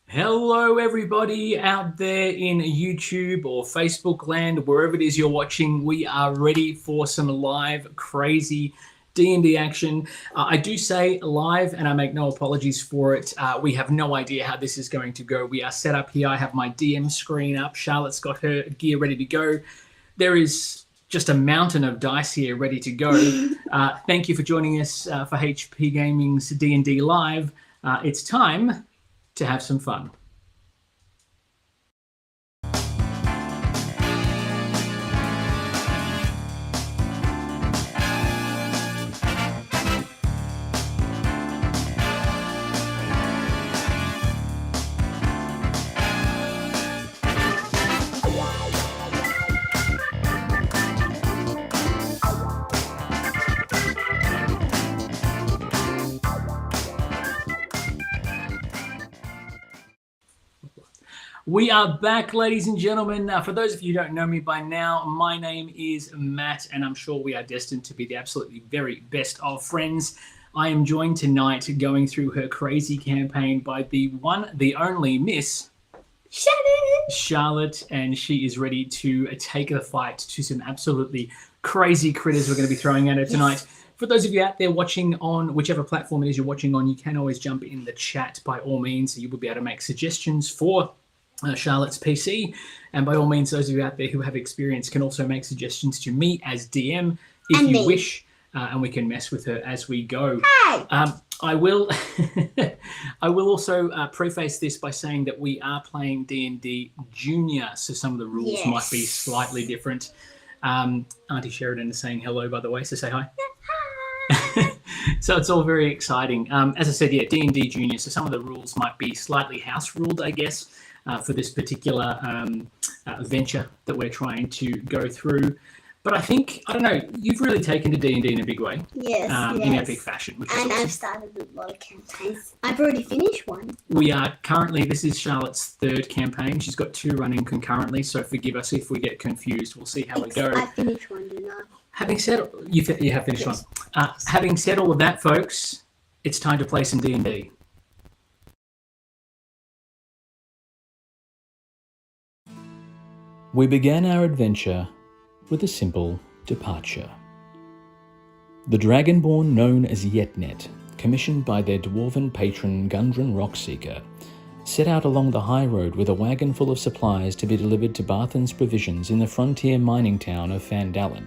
Hello, everybody out there in YouTube or Facebook land, wherever it is you're watching. We are ready for some live, crazy D&D action. I do say live, and I make no apologies for it. We have no idea how this is going to go. We are set up here. I have my DM screen up. Charlotte's got her gear ready to go. There is just a mountain of dice here ready to go. Thank you for joining us for HP Gaming's D&D Live. It's time to have some fun. We are back, ladies and gentlemen. For those of you who don't know me by now, my name is Matt, and I'm sure we are destined to be the absolutely very best of friends. I am joined tonight going through her crazy campaign by the one, the only Miss Charlotte, and she is ready to take the fight to some absolutely crazy critters we're going to be throwing at her tonight. For those of you out there watching on whichever platform it is you're watching on, you can always jump in the chat by all means. You will be able to make suggestions for Charlotte's PC, and by all means, those of you out there who have experience can also make suggestions to me as DM if you wish, and we can mess with her as we go. I will I will also preface this by saying that we are playing D&D Junior, so some of the rules might be slightly different. Auntie Sheridan is saying hello, by the way, so say hi. So it's all very exciting. As I said, D&D Junior, so some of the rules might be slightly house ruled, I guess, for this particular venture that we're trying to go through. But I think, I don't know, you've really taken to D&D in a big way. Yes. In epic fashion. Which is awesome. I've started a lot of campaigns. I've already finished one. We are currently, this is Charlotte's third campaign. She's got two running concurrently, so forgive us if we get confused. We'll see how we go. I finished one, didn't I? Having said, you have finished one. Having said all of that, folks, it's time to play some D&D. We began our adventure with a simple departure. The Dragonborn known as Yetnet, commissioned by their dwarven patron Gundren Rockseeker, set out along the high road with a wagon full of supplies to be delivered to Barthen's provisions in the frontier mining town of Phandelver,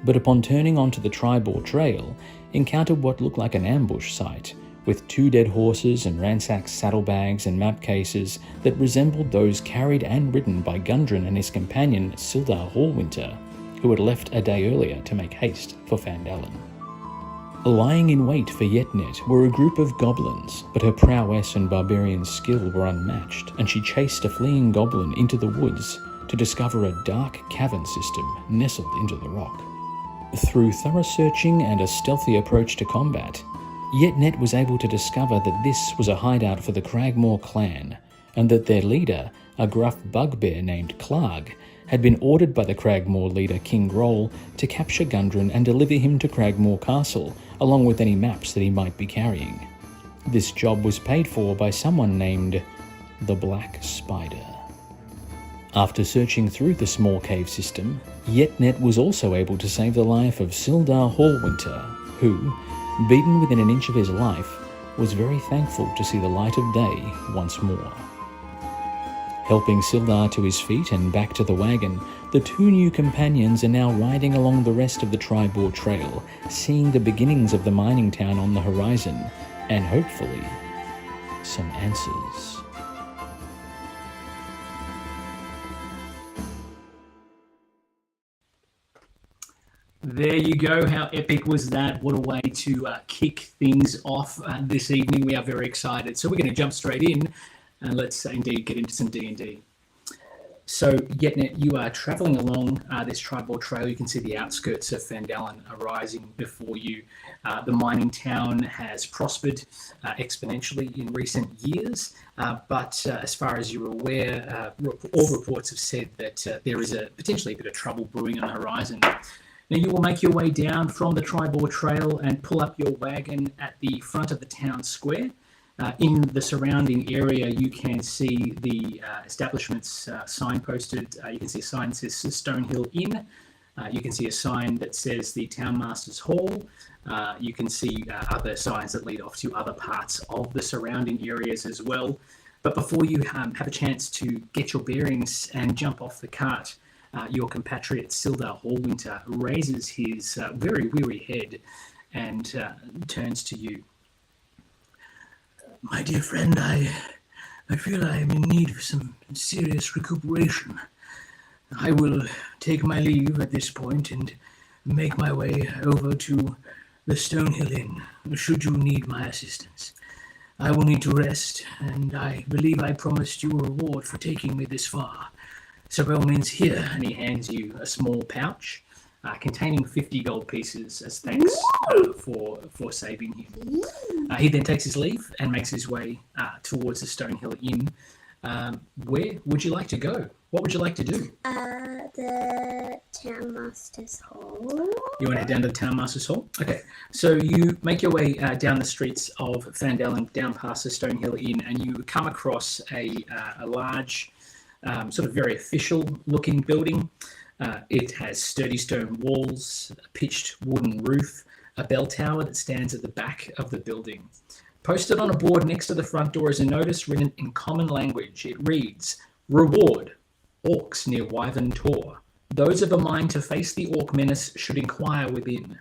but upon turning onto the Tribor Trail, encountered what looked like an ambush site, with 2 dead horses and ransacked saddlebags and map cases that resembled those carried and ridden by Gundren and his companion Sildar Hallwinter, who had left a day earlier to make haste for Phandelver. Lying in wait for Yetnet were a group of goblins, but her prowess and barbarian skill were unmatched, and she chased a fleeing goblin into the woods to discover a dark cavern system nestled into the rock. Through thorough searching and a stealthy approach to combat, Yetnet was able to discover that this was a hideout for the Cragmore clan, and that their leader, a gruff bugbear named Clarg, had been ordered by the Cragmore leader King Groll to capture Gundren and deliver him to Cragmore Castle, along with any maps that he might be carrying. This job was paid for by someone named the Black Spider. After searching through the small cave system, Yetnet was also able to save the life of Sildar Hallwinter, who, beaten within an inch of his life, was very thankful to see the light of day once more. Helping Sildar to his feet and back to the wagon, the 2 new companions are now riding along the rest of the Tribor Trail, seeing the beginnings of the mining town on the horizon, and hopefully, some answers. There you go. How epic was that? What a way to kick things off this evening. We are very excited. So we're going to jump straight in and let's indeed get into some D&D. So Yetnet, you are travelling along this Tribor Trail. You can see the outskirts of Phandelver arising before you. The mining town has prospered exponentially in recent years, but as far as you're aware, all reports have said that there is potentially a bit of trouble brewing on the horizon. Now you will make your way down from the Tribor Trail and pull up your wagon at the front of the town square. In the surrounding area, you can see the establishments signposted. You can see a sign that says Stonehill Inn. You can see a sign that says the Townmaster's Hall. You can see other signs that lead off to other parts of the surrounding areas as well. But before you have a chance to get your bearings and jump off the cart, your compatriot Sildar Hallwinter raises his very weary head and turns to you. My dear friend, I feel I am in need of some serious recuperation. I will take my leave at this point and make my way over to the Stonehill Inn, should you need my assistance. I will need to rest, and I believe I promised you a reward for taking me this far. So by all means, here, and he hands you a small pouch containing 50 gold pieces as thanks for saving him. He then takes his leave and makes his way towards the Stonehill Inn. Where would you like to go? What would you like to do? The Townmaster's Hall. You want to head down to the Townmaster's Hall? Okay, so you make your way down the streets of Phandelver, down past the Stonehill Inn, and you come across a large, sort of very official-looking building. It has sturdy stone walls, a pitched wooden roof, a bell tower that stands at the back of the building. Posted on a board next to the front door is a notice written in common language. It reads, "Reward, Orcs near Wyvern Tor. Those of a mind to face the Orc menace should inquire within."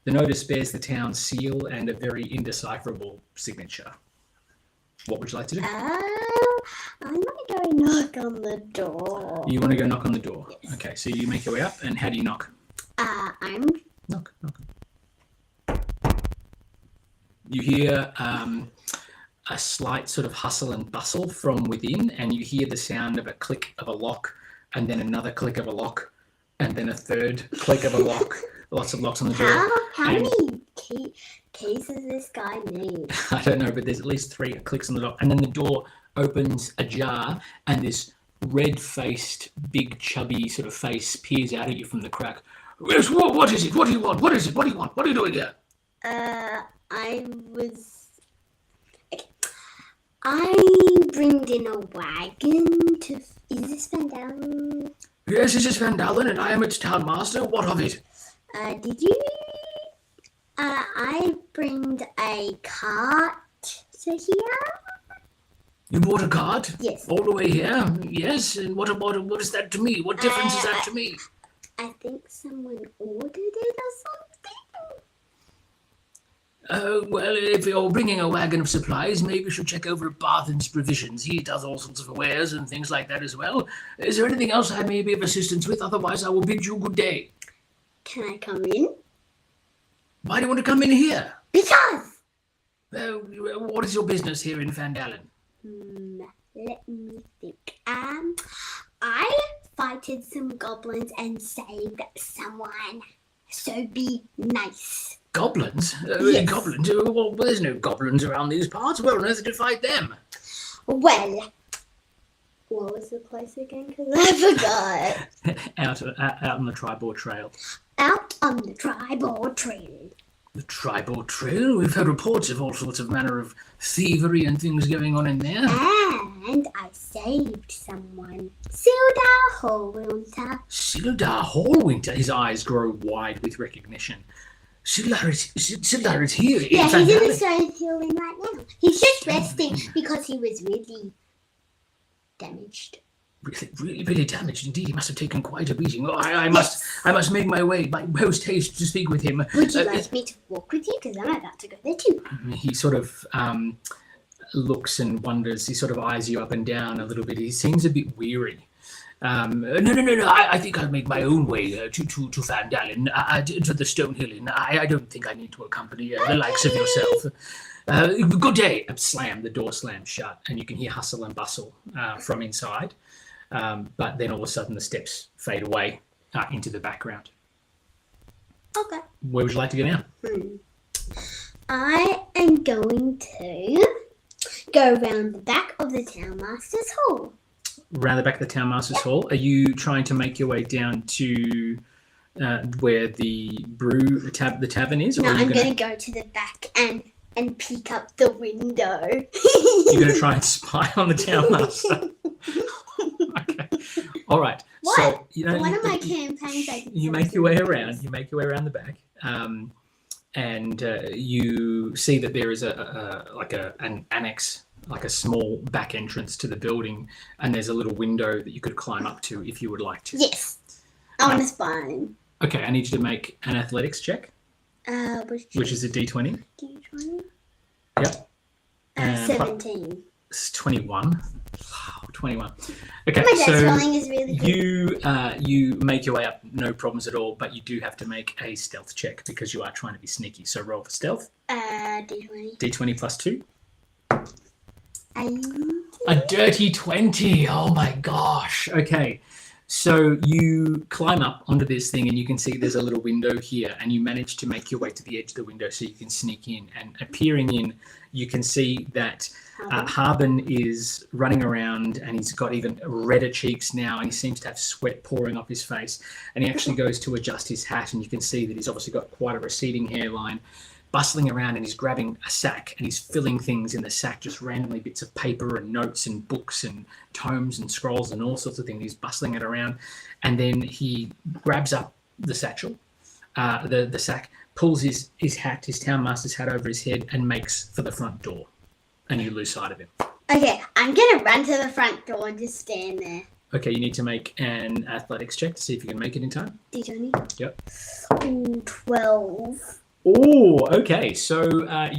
The notice bears the town's seal and a very indecipherable signature. What would you like to do? I'm going to go knock on the door. You want to go knock on the door? Yes. Okay, so you make your way up, and how do you knock? I'm... Knock. You hear a slight sort of hustle and bustle from within, and you hear the sound of a click of a lock, and then another click of a lock, and then a third click of a lock. Lots of locks on the door. How many keys does this guy need? I don't know, but there's at least 3 clicks on the lock, and then the door opens ajar, and this red-faced, big, chubby sort of face peers out at you from the crack. Yes, what is it? What do you want? What is it? What do you want? What are you doing here? I bringed in a wagon to... Is this Phandelver? Yes, this is Phandelver, and I am its townmaster. What of it? Did you... I bring a cart to here. You bought a cart? Yes. All the way here? Yes, and what is that to me? What difference is that to me? I think someone ordered it or something. Well, if you're bringing a wagon of supplies, maybe you should check over at Barthen's Provisions. He does all sorts of wares and things like that as well. Is there anything else I may be of assistance with? Otherwise, I will bid you good day. Can I come in? Why do you want to come in here? Because! What is your business here in Phandelver? Let me think. I fighted some goblins and saved someone. So be nice. Goblins? Yes. Goblins? Well, there's no goblins around these parts. Where on earth did you fight them? Well, what was the place again? Because I forgot. out on the Tribord Trail. Out on the Tribord Trail. The Tribord Trail? We've heard reports of all sorts of manner of thievery and things going on in there. And I saved someone. Sildar Hallwinter. Sildar Hallwinter? His eyes grow wide with recognition. Sildar is here. Yeah, he's in the Stonehill Inn right now. He's just resting because he was really damaged. Really damaged indeed. He must have taken quite a beating. Oh, I must make my way by post haste to speak with him. Would you like me to walk with you? Because I'm about to go there too. He sort of looks and wonders. He sort of eyes you up and down a little bit. He seems a bit weary. No. I think I'll make my own way to Phandelver, to the Stonehill Inn. I don't think I need to accompany the likes of yourself. Good day. The door slams shut, and you can hear hustle and bustle from inside. But then all of a sudden the steps fade away into the background. Okay. Where would you like to go now? I am going to go around the back of the Townmaster's Hall. Around the back of the Townmaster's Hall? Are you trying to make your way down to where the tavern is? Or no, I'm going to go to the back and and peek up the window. You're going to try and spy on the townmaster. Okay. All right. What? So, you know, One of my campaigns, I did you make your way around. You make your way around the back, and you see that there is an annex, like a small back entrance to the building, and there's a little window that you could climb up to if you would like to. Yes. I want to spy on him. Okay, I need you to make an athletics check, which is a D20. D20? Yep. 17. It's 21. Wow, 21. Okay, My dad's so rolling is really good. you make your way up, no problems at all, but you do have to make a stealth check because you are trying to be sneaky. So roll for stealth. D20. D20 plus 2. I... A dirty 20. Oh my gosh. Okay. So you climb up onto this thing and you can see there's a little window here, and you manage to make your way to the edge of the window so you can sneak in. And peering in, you can see that Harbin is running around, and he's got even redder cheeks now, and he seems to have sweat pouring off his face. And he actually goes to adjust his hat, and you can see that he's obviously got quite a receding hairline, bustling around, and he's grabbing a sack and he's filling things in the sack, just randomly bits of paper and notes and books and tomes and scrolls and all sorts of things. He's bustling it around, and then he grabs up the satchel, the sack, pulls his hat, his townmaster's hat, over his head and makes for the front door, and you lose sight of him. Okay, I'm gonna run to the front door and just stand there. Okay, you need to make an athletics check to see if you can make it in time. D20? Yep. Ooh, 12. Oh, okay. So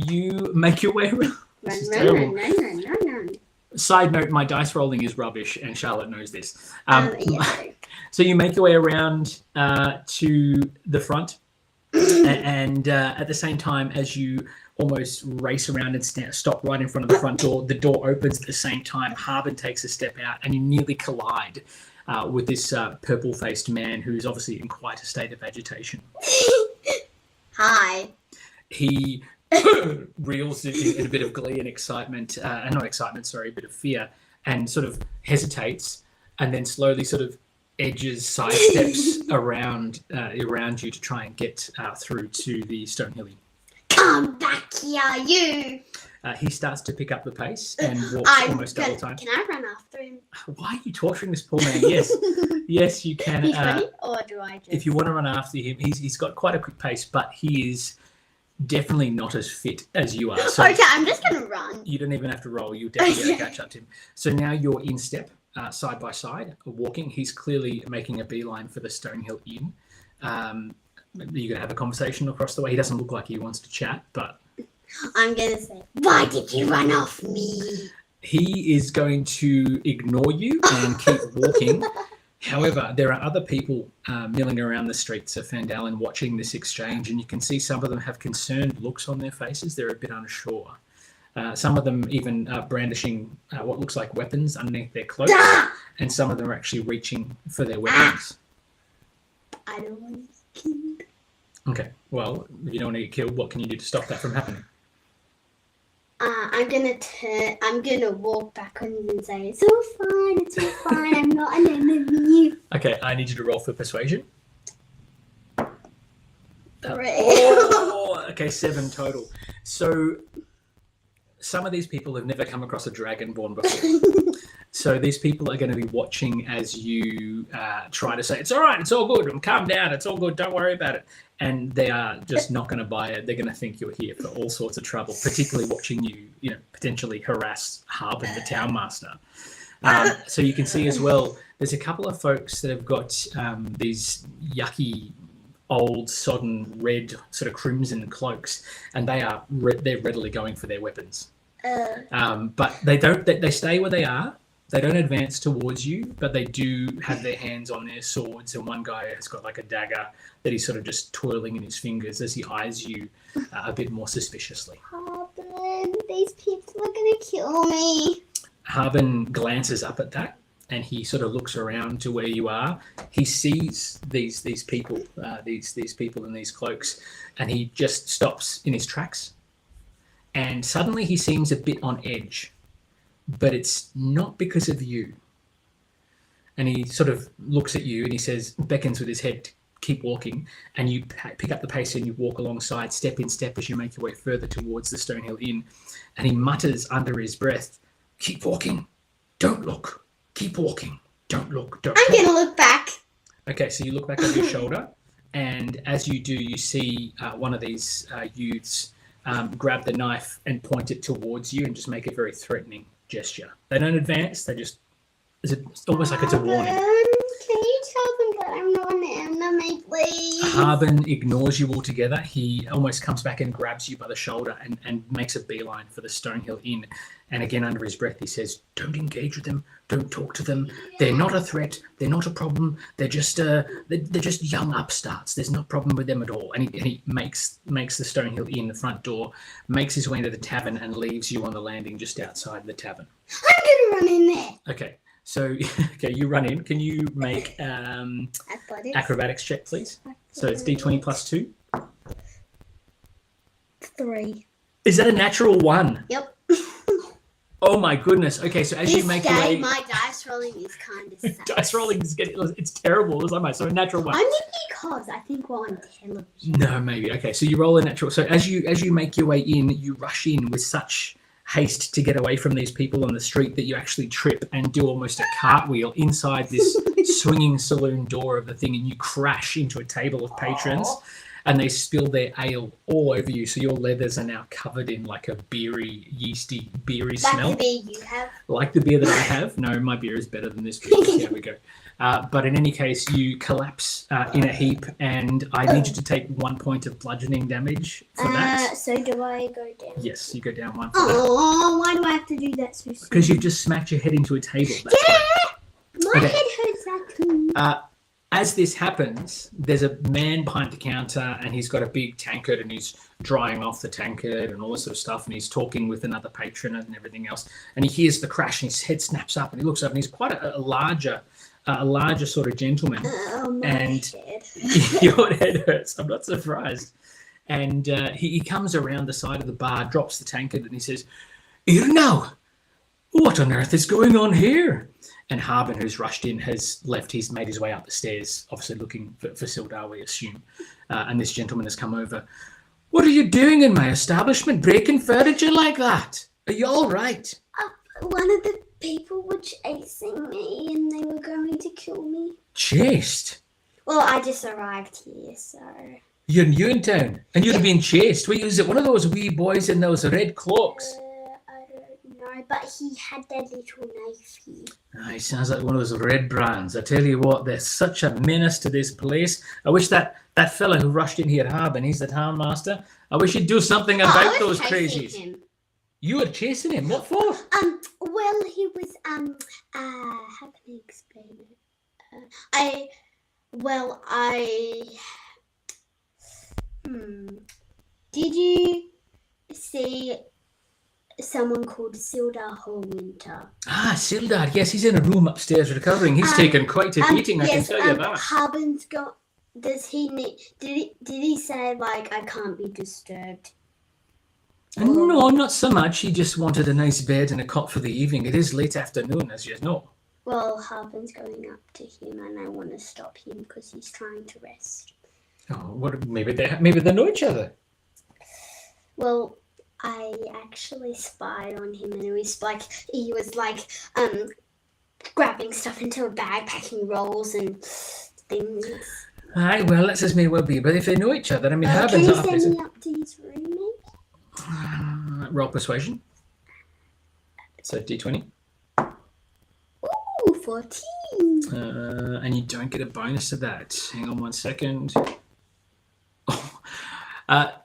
you make your way around. Run. Side note, my dice rolling is rubbish, and Charlotte knows this. Yeah. So you make your way around to the front, and at the same time as you almost race around and stop right in front of the front door, the door opens at the same time. Harbin takes a step out, and you nearly collide with this purple-faced man who's obviously in quite a state of agitation. Hi. He reels in a bit of glee and excitement, not excitement, sorry, a bit of fear, and sort of hesitates, and then slowly sort of sidesteps around you to try and get through to the Stonehilly. Come back here, you! He starts to pick up the pace and walks almost double time. Can I run after him? Why are you torturing this poor man? Yes, yes, you can. He's funny, or do I just... If you want to run after him, he's got quite a quick pace, but he is definitely not as fit as you are. So okay, I'm just going to run. You don't even have to roll. You'll definitely get to catch up to him. So now you're in step, side by side, walking. He's clearly making a beeline for the Stonehill Inn. You're going to have a conversation across the way. He doesn't look like he wants to chat, but... I'm going to say, why did you run off me? He is going to ignore you and keep walking. However, there are other people milling around the streets of Phandelver watching this exchange, and you can see some of them have concerned looks on their faces. They're a bit unsure. Some of them even brandishing what looks like weapons underneath their cloaks, and some of them are actually reaching for their weapons. I don't want to get killed. Okay, well, if you don't want to get killed, what can you do to stop that from happening? I'm gonna walk backwards and say, it's all fine, I'm not an enemy. Okay, I need you to roll for persuasion. Okay, 7 total. So, some of these people have never come across a Dragonborn before. So these people are going to be watching as you try to say, it's all right, it's all good, calm down, it's all good, don't worry about it. And they are just not going to buy it. They're going to think you're here for all sorts of trouble, particularly watching you, potentially harass Harbin, the townmaster. So you can see as well, there's a couple of folks that have got these yucky, old, sodden, red, sort of crimson cloaks, and they're readily going for their weapons. But they stay where they are. They don't advance towards you, but they do have their hands on their swords, and one guy has got like a dagger that he's sort of just twirling in his fingers as he eyes you a bit more suspiciously. Harbin, these people are going to kill me. Harbin glances up at that, and he sort of looks around to where you are. He sees these people, these people in these cloaks, and he just stops in his tracks. And suddenly he seems a bit on edge. But it's not because of you. And he sort of looks at you and he says, beckons with his head, keep walking, and you pick up the pace and you walk alongside, step in step, as you make your way further towards the Stonehill Inn. And he mutters under his breath, "Keep walking, don't look. Keep walking, don't look, don't." I'm gonna look back. Okay, so you look back over your shoulder, and as you do, you see one of these youths grab the knife and point it towards you and just make a very threatening gesture. They don't advance; they just, it's almost like it's a warning. Can you tell them that I'm not an enemy, please? Harbin ignores you altogether. He almost comes back and grabs you by the shoulder and makes a beeline for the Stonehill Inn. And again, under his breath, he says, "Don't engage with them. Don't talk to them. They're not a threat. They're not a problem. They're just young upstarts. There's no problem with them at all." And he makes the Stonehill Inn the front door, makes his way into the tavern, and leaves you on the landing just outside the tavern. I'm gonna run in there. Okay. So, you run in. Can you make acrobatics check, please? So it's D20 plus 2. 3. Is that a natural 1? Yep. Oh my goodness. Okay, so as you make your way... my dice rolling is kind of sad. Dice rolling is it's terrible. So a natural 1. Only because I think we're on television. No, maybe. Okay, so you roll a natural. So as you make your way in, you rush in with such haste to get away from these people on the street that you actually trip and do almost a cartwheel inside this swinging saloon door of the thing, and you crash into a table of patrons. And they spill their ale all over you, so your leathers are now covered in like a beery, yeasty, beery smell. Like the beer you have? Like the beer that I have. No, my beer is better than this beer. There we go. But in any case, you collapse in a heap, and I need you to take 1 point of bludgeoning damage for that. So do I go down? Yes, you go down 1. Oh, why do I have to do that so soon? Because you've just smacked your head into a table. My head hurts that too. As this happens, there's a man behind the counter, and he's got a big tankard, and he's drying off the tankard and all this sort of stuff, and he's talking with another patron and everything else. And he hears the crash, and his head snaps up, and he looks up, and he's quite a larger sort of gentleman. Oh, my and head. Your head hurts. I'm not surprised. And he comes around the side of the bar, drops the tankard, and he says, "Here now, what on earth is going on here?" And Harbin, who's rushed in, has left. He's made his way up the stairs, obviously looking for Sildar, we assume. And this gentleman has come over. "What are you doing in my establishment, breaking furniture like that? Are you all right?" One of the people were chasing me, and they were going to kill me. Chased? Well, I just arrived here, so... You're new in town, and you're being chased. Wait, is it one of those wee boys in those red cloaks? I don't know, but he had that little knife here. He sounds like one of those red brands. I tell you what, they're such a menace to this place. I wish that fella who rushed in here, Harbin, he's the town master. I wish he'd do something about those crazies. Him. You were chasing him? What for? Well, he was, how can I explain it? Did you see someone called Sildar Hallwinter? Ah, Sildar. Yes, he's in a room upstairs recovering. He's taken quite a beating, I can tell you that. Harbin's got... Does he need... Did he say, like, I can't be disturbed? No, not so much. He just wanted a nice bed and a cot for the evening. It is late afternoon, as you know. Well, Harbin's going up to him, and I want to stop him because he's trying to rest. Oh, what? Maybe they know each other. Well, I actually spied on him, and he was like grabbing stuff into a bag, packing rolls and things. Aye, well, that's as may well be. But if they know each other, I mean, Harbin's not... Can you send me up to his room, maybe? Roll persuasion. So D20. Ooh, 14. And you don't get a bonus to that. Hang on 1 second.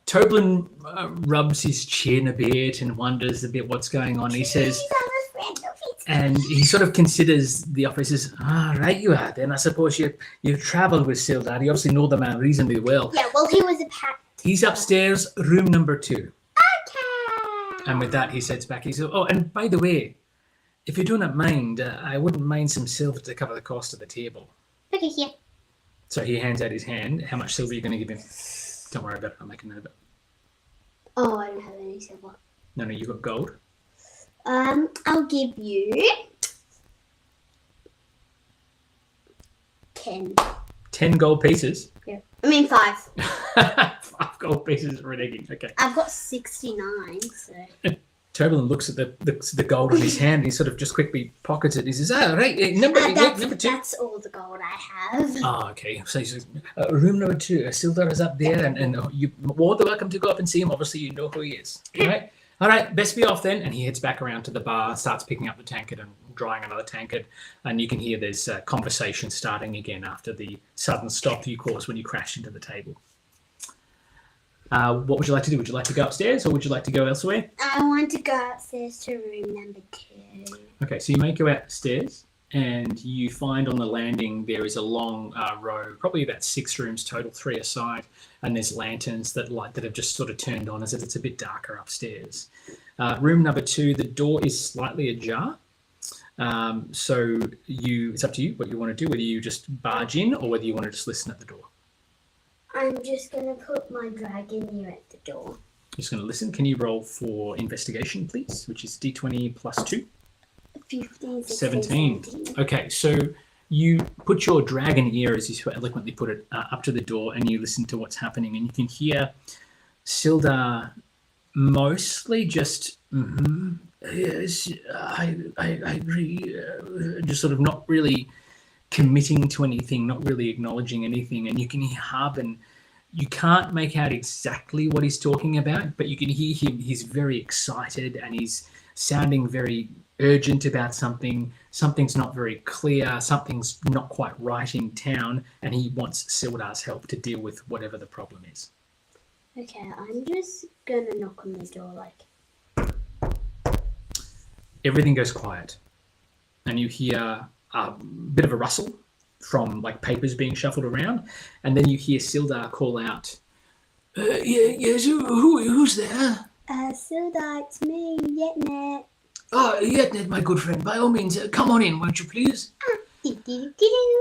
Toblin rubs his chin a bit and wonders a bit what's going on. He says, and he sort of considers the offer. He says, right you are then. I suppose you've travelled with Sildar. You obviously know the man reasonably well. Yeah, well, he was a pat. He's upstairs, room number 2. Okay. And with that, he sets back. He says, "Oh, and by the way, if you do not mind, I wouldn't mind some silver to cover the cost of the table." Okay, here. So he hands out his hand. How much silver are you going to give him? Don't worry about it. I'll make a note of it. Oh, I don't have any silver. No, you've got gold. I'll give you 10. 10 gold pieces. Yeah. I mean 5. 5 gold pieces for an egging. Okay. I've got 69, so. Turbulent looks at the gold on his hand and he sort of just quickly pockets it. He says, right, number 2. That's all the gold I have. Oh, okay. So he says, room number 2, Sildar is up there and you're more than welcome to go up and see him. Obviously, you know who he is. All right, best be off then. And he heads back around to the bar, starts picking up the tankard and drying another tankard. And you can hear there's conversation starting again after the sudden stop you caused when you crashed into the table. What would you like to do? Would you like to go upstairs or would you like to go elsewhere? I want to go upstairs to room number 2. Okay, so you make your way upstairs and you find on the landing there is a long row, probably about 6 rooms total, 3 aside, and there's lanterns that have just sort of turned on as if it's a bit darker upstairs. Room number 2, the door is slightly ajar. So it's up to you what you want to do, whether you just barge in or whether you want to just listen at the door. I'm just going to put my dragon here at the door. You're just going to listen. Can you roll for investigation, please, which is D20 plus 2? 15, 17. Okay, so you put your dragon ear, as you so eloquently put it, up to the door and you listen to what's happening and you can hear Sildar mostly just, yes, I agree, just sort of not really committing to anything, not really acknowledging anything. And you can hear Harbin. You can't make out exactly what he's talking about, but you can hear him. He's very excited and he's sounding very urgent about something. Something's not very clear. Something's not quite right in town, and he wants Sildar's help to deal with whatever the problem is. Okay, I'm just gonna knock on the door like. Everything goes quiet, and you hear a bit of a rustle from like papers being shuffled around, and then you hear Sildar call out, yes, who's there? Sildar, it's me, Yetnet. Oh, Yetnet, my good friend, by all means, come on in, won't you please?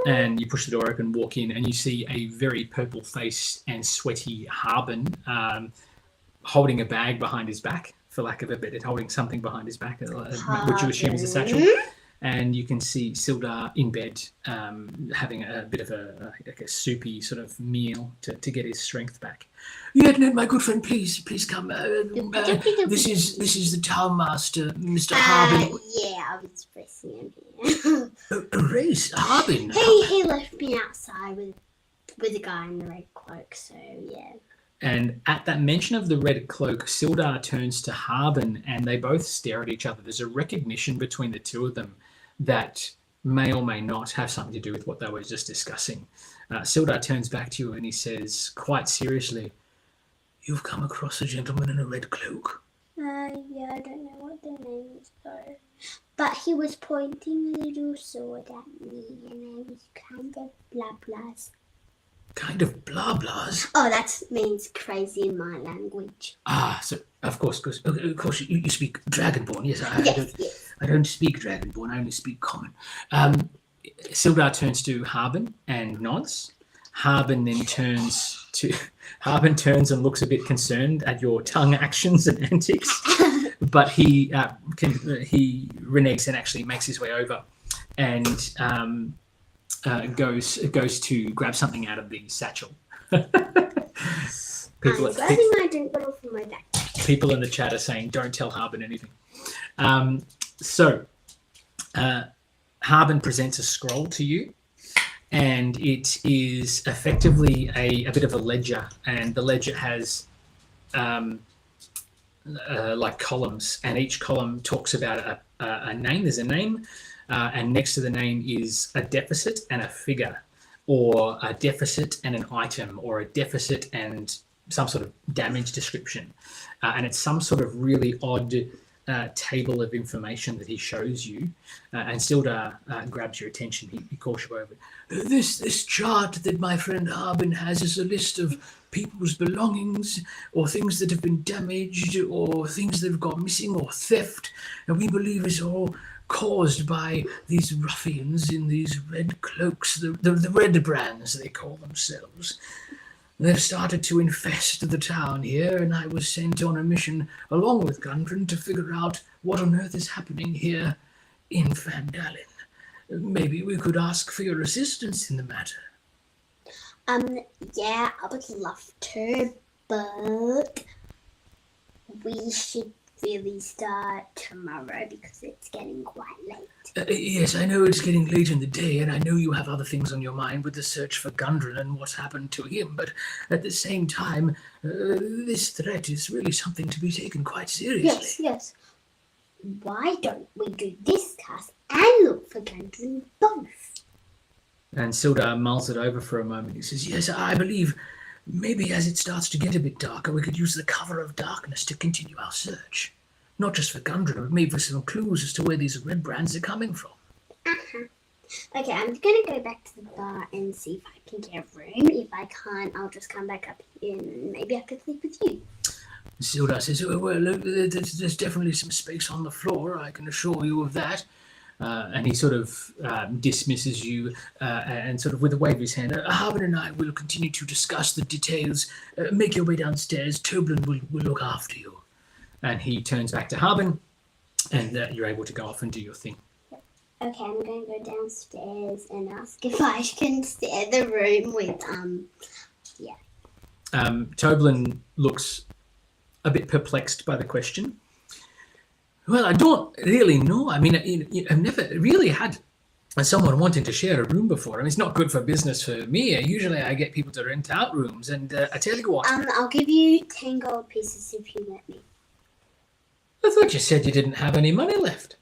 And you push the door open, walk in, and you see a very purple-faced and sweaty Harbin holding a bag behind his back, for lack of a better, holding something behind his back, which you assume is a satchel. And you can see Sildar in bed having a bit of a soupy sort of meal to get his strength back. Yetnet, my good friend, please come. This is the town master, Mr. Harbin. Yeah, I was pressing him here. Race Harbin. He left me outside with a guy in the red cloak, so yeah. And at that mention of the red cloak, Sildar turns to Harbin and they both stare at each other. There's a recognition between the two of them that may or may not have something to do with what they were just discussing. Sildar turns back to you and he says, quite seriously, "You've come across a gentleman in a red cloak." Yeah, I don't know what their name is though. But he was pointing a little sword at me and I was kind of blah blahs. Kind of blah blahs? Oh, that means crazy in my language. So of course you speak Dragonborn. Yes, Yes. I don't speak Dragonborn. I only speak Common. Sildar turns to Harbin and nods. Harbin turns and looks a bit concerned at your tongue actions and antics, but he reneges and actually makes his way over and goes to grab something out of the satchel. I'm grabbing my drink bottle from my back. People in the chat are saying, "Don't tell Harbin anything." So Harbin presents a scroll to you, and it is effectively a bit of a ledger, and the ledger has like columns, and each column talks about a name. There's a name, and next to the name is a deficit and a figure, or a deficit and an item, or a deficit and some sort of damage description. And it's some sort of really odd table of information that he shows you, and Sildar grabs your attention. He calls you over. This chart that my friend Harbin has is a list of people's belongings, or things that have been damaged, or things that have gone missing, or theft, and we believe it's all caused by these ruffians in these red cloaks, the red brands they call themselves. They've started to infest the town here, and I was sent on a mission along with Gundren to figure out what on earth is happening here in Phandelver. Maybe we could ask for your assistance in the matter. Yeah, I would love to, but we should really start tomorrow because it's getting quite late. Yes, I know it's getting late in the day, and I know you have other things on your mind with the search for Gundren and what's happened to him, but at the same time, this threat is really something to be taken quite seriously. Yes. Why don't we do this task and look for Gundren both? And Sildar mulls it over for a moment. He says, yes, I believe maybe as it starts to get a bit darker, we could use the cover of darkness to continue our search. Not just for Gundren, but maybe for some clues as to where these red brands are coming from. Okay, I'm going to go back to the bar and see if I can get a room. If I can't, I'll just come back up here and maybe I could sleep with you. Sildar says, well, look, there's definitely some space on the floor, I can assure you of that. And he sort of dismisses you and sort of with a wave of his hand, Harbin and I will continue to discuss the details. Make your way downstairs. Toblin will look after you. And he turns back to Harbin, and you're able to go off and do your thing. Okay, I'm going to go downstairs and ask if I can share the room with, Toblin looks a bit perplexed by the question. Well, I don't really know. I mean, I've never really had someone wanting to share a room before. I mean, it's not good for business for me. Usually I get people to rent out rooms, and I tell you what. I'll give you 10 gold pieces if you let me. I thought you said you didn't have any money left.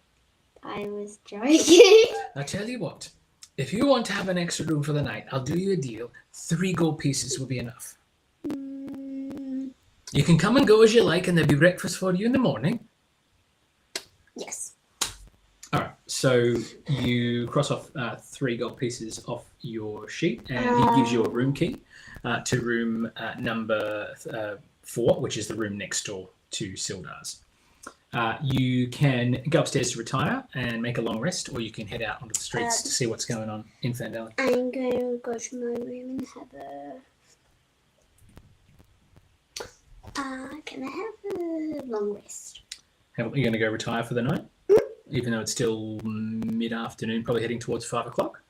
I was joking. I tell you what, if you want to have an extra room for the night, I'll do you a deal. 3 gold pieces will be enough. You can come and go as you like, and there'll be breakfast for you in the morning. Yes. All right, so you cross off 3 gold pieces off your sheet, and he gives you a room key to room number 4, which is the room next door to Sildar's. You can go upstairs to retire and make a long rest, or you can head out onto the streets to see what's going on in Phandelver. I'm going to go to my room and have can I have a long rest? You're going to go retire for the night? Even though it's still mid-afternoon, probably heading towards 5 o'clock?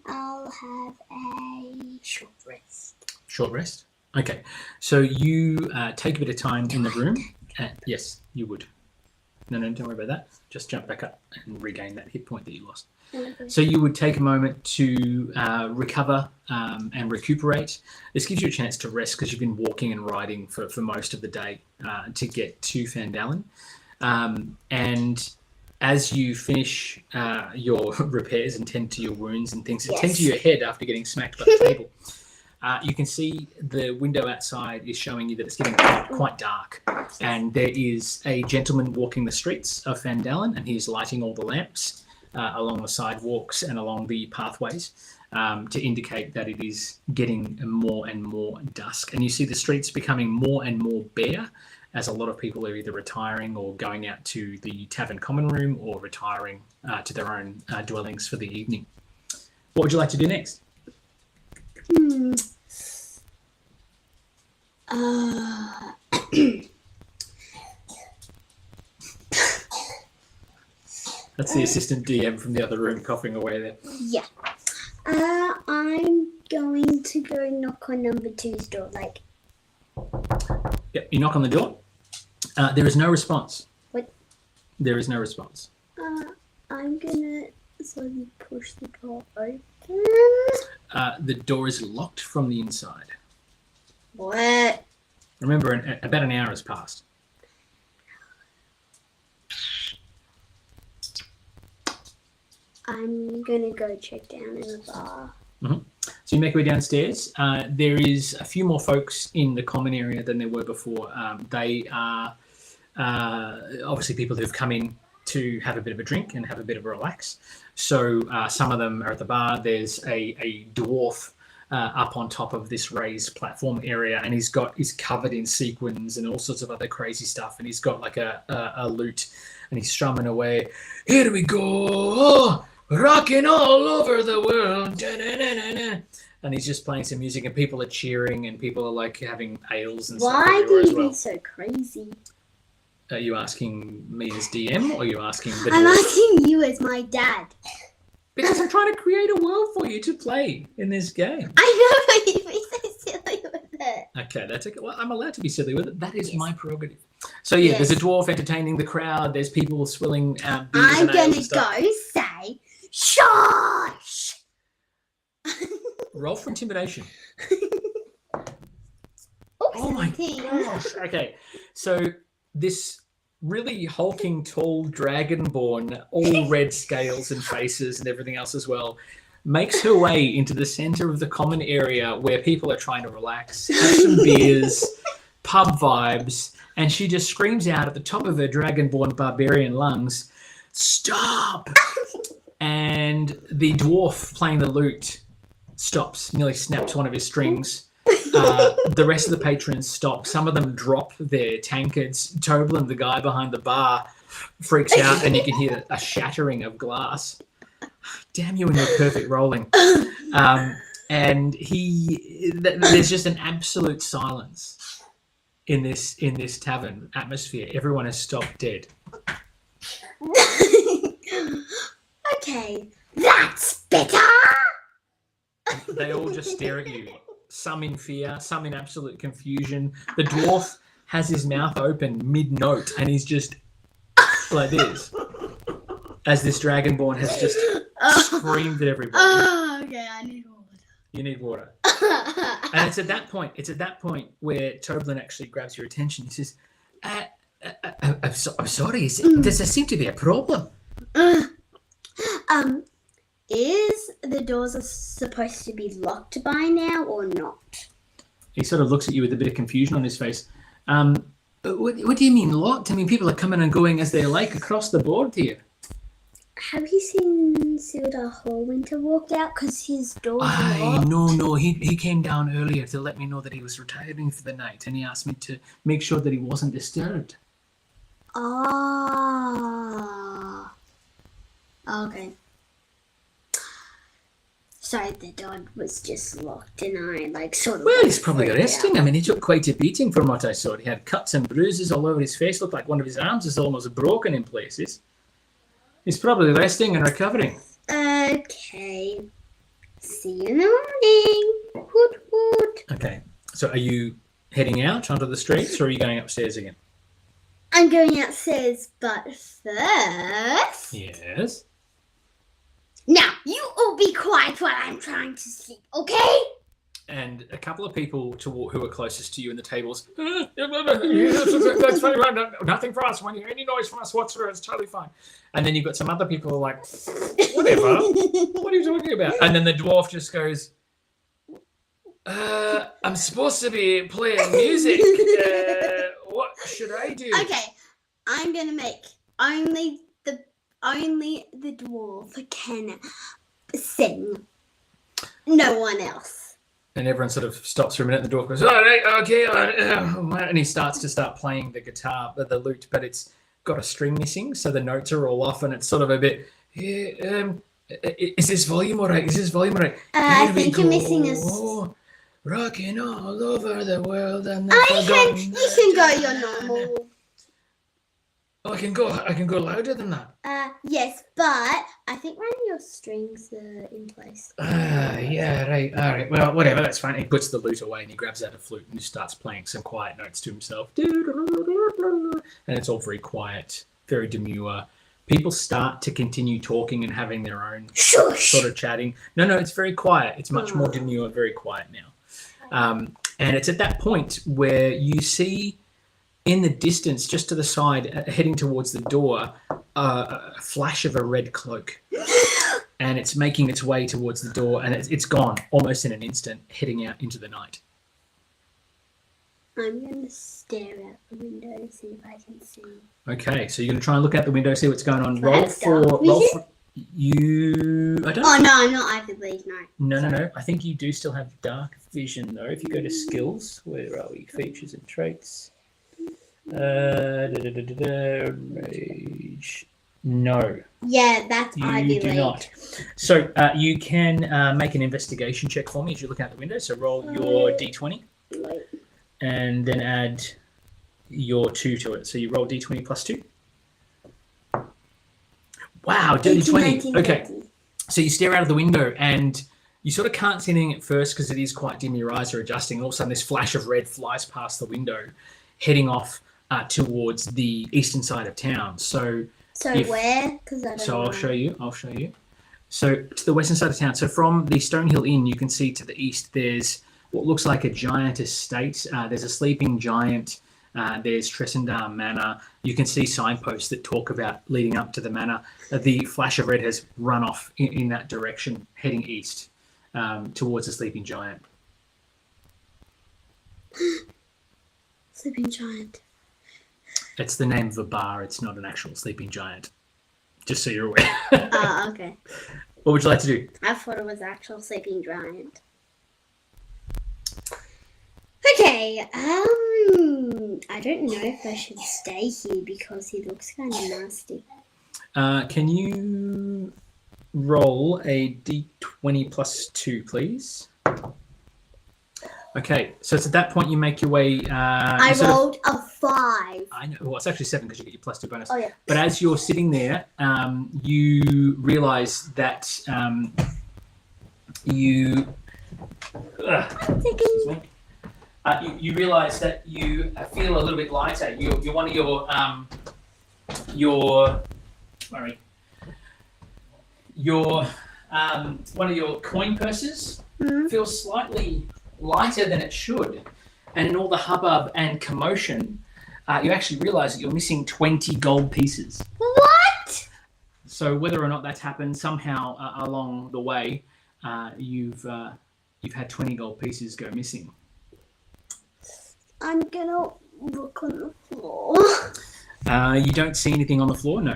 I'll have a short rest. Short rest? Okay. So you take a bit of time in the room. Yes, you would. No, don't worry about that. Just jump back up and regain that hit point that you lost. Okay. So you would take a moment to recover and recuperate. This gives you a chance to rest because you've been walking and riding for most of the day to get to Phandelver. And as you finish your repairs and tend to your wounds and things, tend to your head after getting smacked by the table, you can see the window outside is showing you that it's getting quite dark. And there is a gentleman walking the streets of Phandelver, and he's lighting all the lamps along the sidewalks and along the pathways to indicate that it is getting more and more dusk. And you see the streets becoming more and more bare, as a lot of people are either retiring or going out to the tavern common room or retiring to their own dwellings for the evening. What would you like to do next? That's the assistant DM from the other room coughing away there. Yeah. I'm going to go knock on number 2's door, Yep, you knock on the door. There is no response. What? There is no response. I'm gonna slowly push the door open. The door is locked from the inside. What? Remember, about an hour has passed. I'm gonna go check down in the bar. Mm-hmm. So you make your way downstairs. There is a few more folks in the common area than there were before. They are obviously people who've come in to have a bit of a drink and have a bit of a relax. So some of them are at the bar. There's a dwarf up on top of this raised platform area, and he's covered in sequins and all sorts of other crazy stuff. And he's got like a lute, and he's strumming away. Here we go, rocking all over the world. Da-na-na-na-na. And he's just playing some music, and people are cheering, and people are like having ales and stuff. Why do you be so crazy? Are you asking me as DM, or are you asking the I'm dwarf? asking you as my dad. Because I'm trying to create a world for you to play in this game. I know, but you'd be so silly with it. Okay, that's okay. Well, I'm allowed to be silly with it. That is Yes. my prerogative. So yeah, there's a Yes. dwarf entertaining the crowd. There's people swilling beers I'm and ale gonna and stuff. go say, shush! Roll for intimidation. Oops, Oh my 17. gosh. Okay, so this really hulking, tall dragonborn, all red scales and faces and everything else as well, makes her way into the center of the common area where people are trying to relax, have some beers, pub vibes, and she just screams out at the top of her Dragonborn Barbarian lungs, "Stop!" And the dwarf playing the lute stops, nearly snaps one of his strings. The rest of the patrons stop. Some of them drop their tankards. Toblin, the guy behind the bar, freaks out, and you can hear a shattering of glass. Damn you and your perfect rolling. And there's just an absolute silence in this tavern atmosphere. Everyone has stopped dead. Okay, that's better! They all just stare at you. Some in fear, some in absolute confusion. The dwarf has his mouth open mid-note and he's just like this. As this dragonborn has just screamed at everybody. Oh, okay, I need water. You need water. And it's at that point where Toblin actually grabs your attention. He says, I'm sorry, does there seem to be a problem? Is the doors supposed to be locked by now or not? He sort of looks at you with a bit of confusion on his face. What do you mean locked? I mean, people are coming and going as they like across the board here. Have you seen Silda Hallwinter walk out? Because his door's locked. No. He came down earlier to let me know that he was retiring for the night, and he asked me to make sure that he wasn't disturbed. Ah. Okay. Sorry, the door was just locked and I sort of... Well, he's probably freaked resting. out. I mean, he took quite a beating from what I saw. He had cuts and bruises all over his face. Looked like one of his arms is almost broken in places. He's probably resting and recovering. Okay. See you in the morning. Hoot hoot. Okay. So are you heading out onto the streets or are you going upstairs again? I'm going outstairs, but first... Yes. Now, you all be quiet while I'm trying to sleep, okay? And a couple of people who are closest to you in the tables, that's very right. Nothing for us. When you hear any noise from us whatsoever, it's totally fine. And then you've got some other people who are like, whatever. What are you talking about? And then the dwarf just goes, I'm supposed to be playing music. What should I do? Okay, I'm gonna make only the dwarf can sing. No one else. And everyone sort of stops for a minute. And the dwarf goes, all right, okay. And he starts playing the guitar, the lute, but it's got a string missing, so the notes are all off, and it's sort of a bit. Is this volume all right? I think you're missing a. Rocking all over the world, and You can go your normal. Oh, I can go louder than that. Yes, but I think one of your strings are in place. Yeah, right. All right. Well, whatever. That's fine. He puts the lute away and he grabs out a flute and just starts playing some quiet notes to himself. And it's all very quiet, very demure. People start to continue talking and having their own sort of chatting. No, it's very quiet. It's much more demure, very quiet now. And it's at that point where you see in the distance, just to the side, heading towards the door, a flash of a red cloak. And it's making its way towards the door, and it's gone almost in an instant, heading out into the night. I'm going to stare out the window to see if I can see. Okay, so you're going to try and look out the window, see what's going on. You... I don't... Oh, no, I'm not Ivy League, no. No. I think you do still have dark vision, though. If you go to skills, where are we? Features and traits. Rage. No. Yeah, that's Ivy League. You do not. So you can make an investigation check for me as you look out the window. So roll your d20 and then add your 2 to it. So you roll d20 plus 2. Wow, dirty 20. 19, okay. 30. So you stare out of the window and you sort of can't see anything at first because it is quite dim. Your eyes are adjusting. And all of a sudden, this flash of red flies past the window, heading off towards the eastern side of town. So where? Because I don't know. I'll show you. So to the western side of town. So from the Stonehill Inn, you can see to the east, there's what looks like a giant estate. There's a sleeping giant. There's Tressendar Manor. You can see signposts that talk about leading up to the manor. The flash of red has run off in that direction, heading east towards the sleeping giant. Sleeping giant. It's the name of a bar. It's not an actual sleeping giant. Just so you're aware. Okay. What would you like to do? I thought it was actual sleeping giant. Okay, I don't know if I should stay here because he looks kind of nasty. Can you roll a d20 plus 2, please? Okay, so it's at that point you make your way... I rolled a 5. I know. Well, it's actually 7 because you get your plus 2 bonus. Oh, yeah. But as you're sitting there, you realise that you realise that you feel a little bit lighter. You're one of one of your coin purses feels slightly lighter than it should, and in all the hubbub and commotion, you actually realise that you're missing 20 gold pieces. What? So whether or not that's happened somehow along the way, you've had 20 gold pieces go missing. I'm gonna look on the floor. You don't see anything on the floor, no.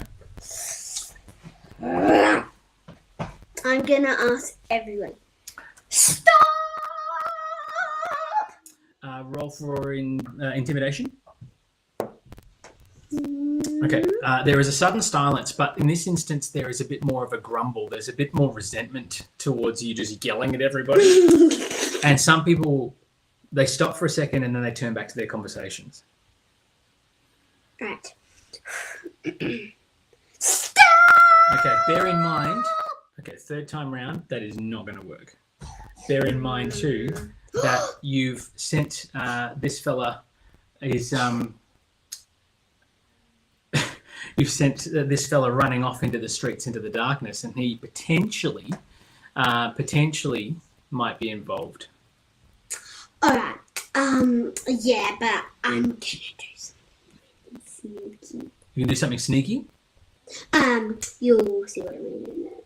I'm gonna ask everyone. Stop! Roll for intimidation. Okay. There is a sudden silence, but in this instance, there is a bit more of a grumble. There's a bit more resentment towards you, just yelling at everybody. And some people, they stop for a second and then they turn back to their conversations. Right. Stop! Okay, bear in mind, third time round, that is not going to work. Bear in mind, too, that you've sent this fella you've sent this fella running off into the streets, into the darkness, and he potentially might be involved. All right. Yeah, but I'm gonna do something sneaky. You can do something sneaky? You'll see what I mean in a minute.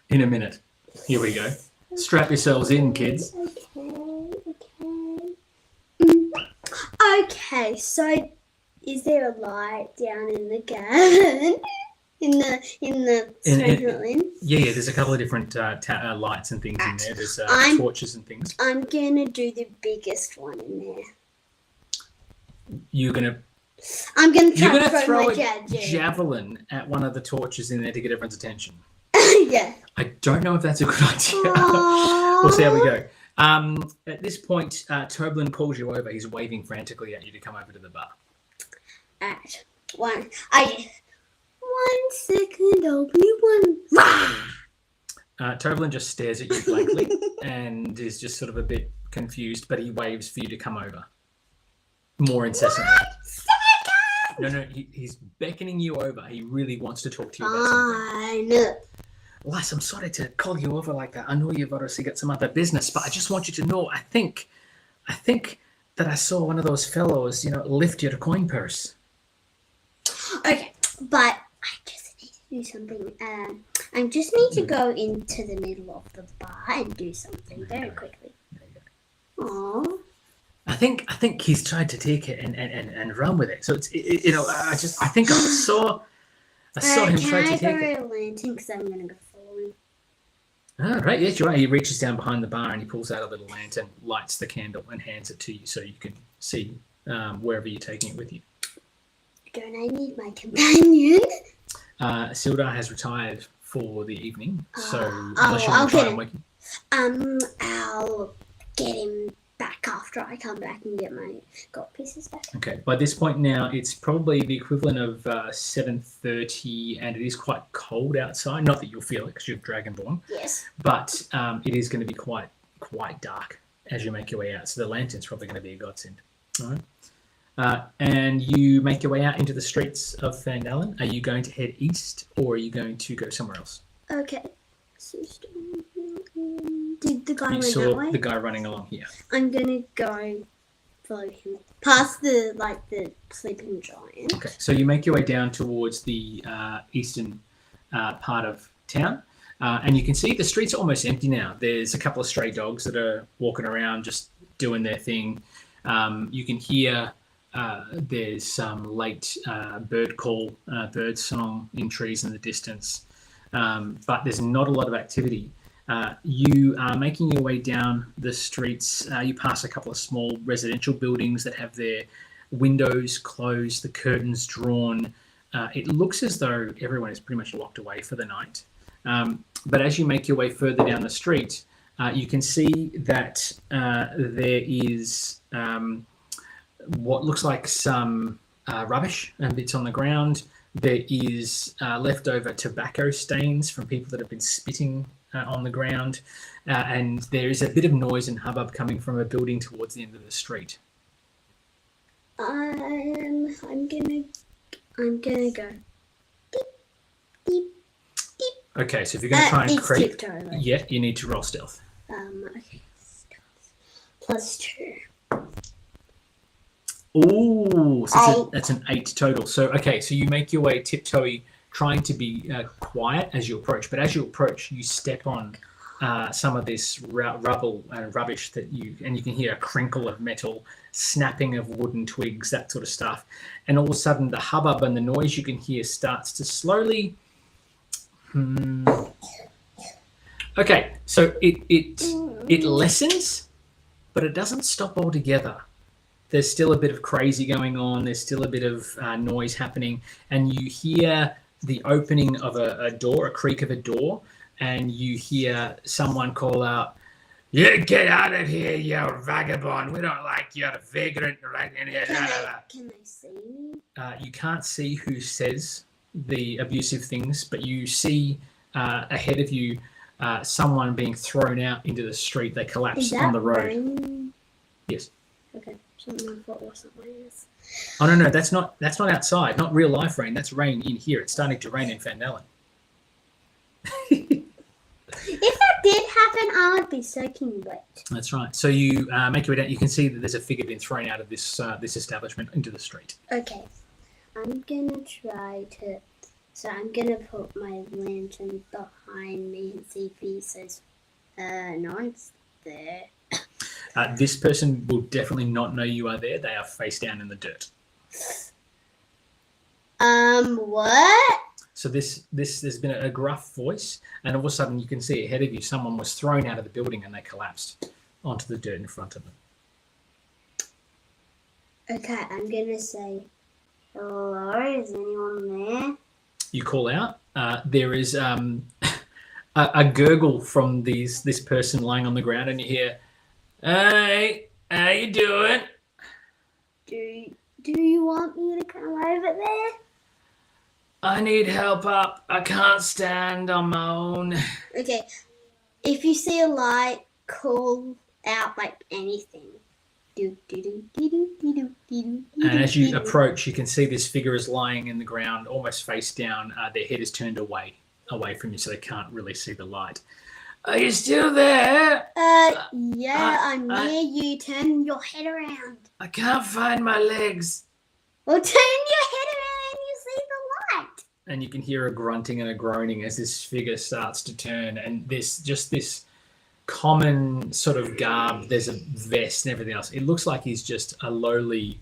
In a minute. Here we go. Strap yourselves in, kids. Okay, so is there a light down in the garden? in the Stonehill Inn? Yeah, there's a couple of different lights and things in there. There's torches and things. I'm gonna do the biggest one in there. I'm gonna throw a javelin at one of the torches in there to get everyone's attention. Yeah. I don't know if that's a good idea. We'll see how we go. At this point, Toblin calls you over. He's waving frantically at you to come over to the bar. Alright. 1 second, only one. Toblin just stares at you blankly and is just sort of a bit confused, but he waves for you to come over. More incessantly. 1 second! No, he's beckoning you over. He really wants to talk to you about something. Fine. Lass, I'm sorry to call you over like that. I know you've obviously got some other business, but I just want you to know, I think that I saw one of those fellows, lift your coin purse. Okay, but I just need to do something. I just need to go into the middle of the bar and do something very quickly. Aww. I think he's tried to take it and run with it. So it's I think I saw him try to take it. Can I borrow a lantern because I'm gonna go follow him? Oh, right, yes, you're right. He reaches down behind the bar and he pulls out a little lantern, lights the candle, and hands it to you so you can see wherever you're taking it with you. Don't I need my companion? Sildar has retired for the evening, so I'll unless you want to try and wake him. I'll get him back after I come back and get my gold pieces back. Okay. By this point now, it's probably the equivalent of 7:30, and it is quite cold outside. Not that you'll feel it because you're Dragonborn, Yes. but it is going to be quite dark as you make your way out. So the lantern's probably going to be a godsend. All right. And you make your way out into the streets of Phandelver. Are you going to head east, or are you going to go somewhere else? Okay. Did the guy You run saw that way? the guy running along here. I'm gonna go follow him past the sleeping giant. Okay, so you make your way down towards the eastern part of town, and you can see the streets are almost empty now. There's a couple of stray dogs that are walking around just doing their thing. You can hear there's some late bird call, bird song in trees in the distance, but there's not a lot of activity. You are making your way down the streets. You pass a couple of small residential buildings that have their windows closed, the curtains drawn. It looks as though everyone is pretty much locked away for the night. But as you make your way further down the street, you can see that there is what looks like some rubbish and bits on the ground. There is leftover tobacco stains from people that have been spitting on the ground, and there is a bit of noise and hubbub coming from a building towards the end of the street. I'm gonna go. Beep, beep, beep. Okay, so if you're going to try and it's creep, tiptoe, right? yeah, you need to roll stealth. Okay. +2. Ooh, so Eight. that's an 8 total. So, okay, so you make your way tiptoey, trying to be quiet as you approach. But as you approach, you step on some of this rubble and rubbish and you can hear a crinkle of metal, snapping of wooden twigs, that sort of stuff. And all of a sudden, the hubbub and the noise you can hear starts to slowly. Okay, so it lessens, but it doesn't stop altogether. There's still a bit of crazy going on. There's still a bit of noise happening, and you hear the opening of a door, a creak of a door, and you hear someone call out, "You get out of here, you vagabond! We don't like you, vagrant right in here." Can they see me? You can't see who says the abusive things, but you see ahead of you someone being thrown out into the street. They collapse on the road. Rain? Yes. Okay. Something I thought wasn't rain. Oh no, that's not outside. Not real life rain. That's rain in here. It's starting to rain in Phandelver. If that did happen, I would be soaking wet. That's right. So you make your way down. You can see that there's a figure being thrown out of this establishment into the street. Okay. I'm gonna try to. So I'm gonna put my lantern behind me and see if he says, "No one's there." This person will definitely not know you are there. They are face down in the dirt. What? So there's been a gruff voice, and all of a sudden you can see ahead of you someone was thrown out of the building and they collapsed onto the dirt in front of them. Okay, I'm gonna say, "Hello, is anyone there?" You call out. There is a gurgle from this person lying on the ground, and you hear, "Hey, how you doing? Do you want me to come over there? I need help up. I can't stand on my own." Okay, if you see a light, call out like anything. And as you approach, you can see this figure is lying in the ground, almost face down. Their head is turned away from you, so they can't really see the light. "Are you still there?" Yeah, I'm near you. Turn your head around. "I can't find my legs." Well, turn your head around and you see the light. And you can hear a grunting and a groaning as this figure starts to turn, and this common sort of garb. There's a vest and everything else. It looks like he's just a lowly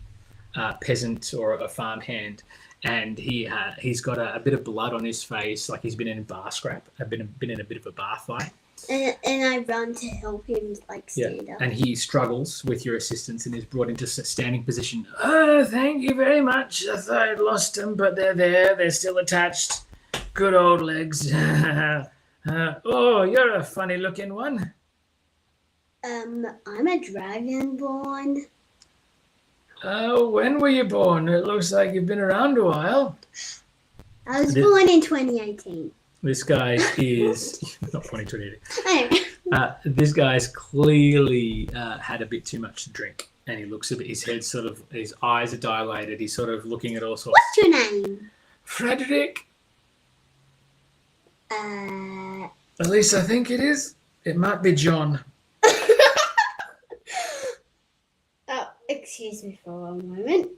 peasant or a farmhand, and he's got a bit of blood on his face, like he's been in a bar scrap, been in a bit of a bar fight. And I run to help him, like, stand up. And he struggles with your assistance and is brought into a standing position. "Oh, thank you very much. I thought I'd lost them, but they're there. They're still attached. Good old legs." "Oh, you're a funny looking one." I'm a Dragonborn. Oh, when were you born? It looks like you've been around a while. I was born in 2018. This guy is not 2020. Anyway. This guy's clearly had a bit too much to drink, and he looks a bit. His head sort of, his eyes are dilated. He's sort of looking at all sorts. What's your name? Frederick. At least I think it is. It might be John. Oh, excuse me for a moment.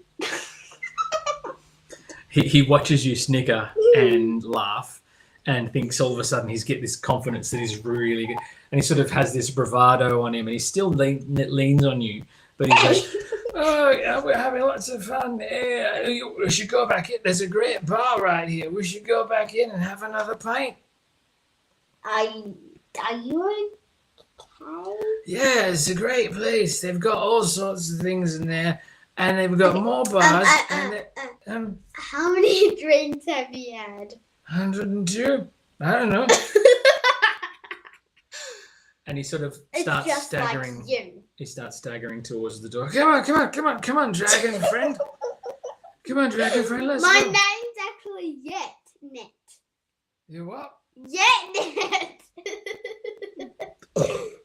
He watches you snicker and laugh, and thinks all of a sudden he's get this confidence that he's really good, and he sort of has this bravado on him, and he still leans on you, but he's like, "Oh, yeah, we're having lots of fun. Yeah, we should go back in. There's a great bar right here. We should go back in and have another pint." Are you okay? Yeah, it's a great place. They've got all sorts of things in there, and they've got more bars. How many drinks have you had? 102. I don't know. And he sort of starts staggering. Like you. He starts staggering towards the door. Come on, dragon friend. Come on, dragon friend, let's My go. name's actually Yetnet. You what? Yetnet.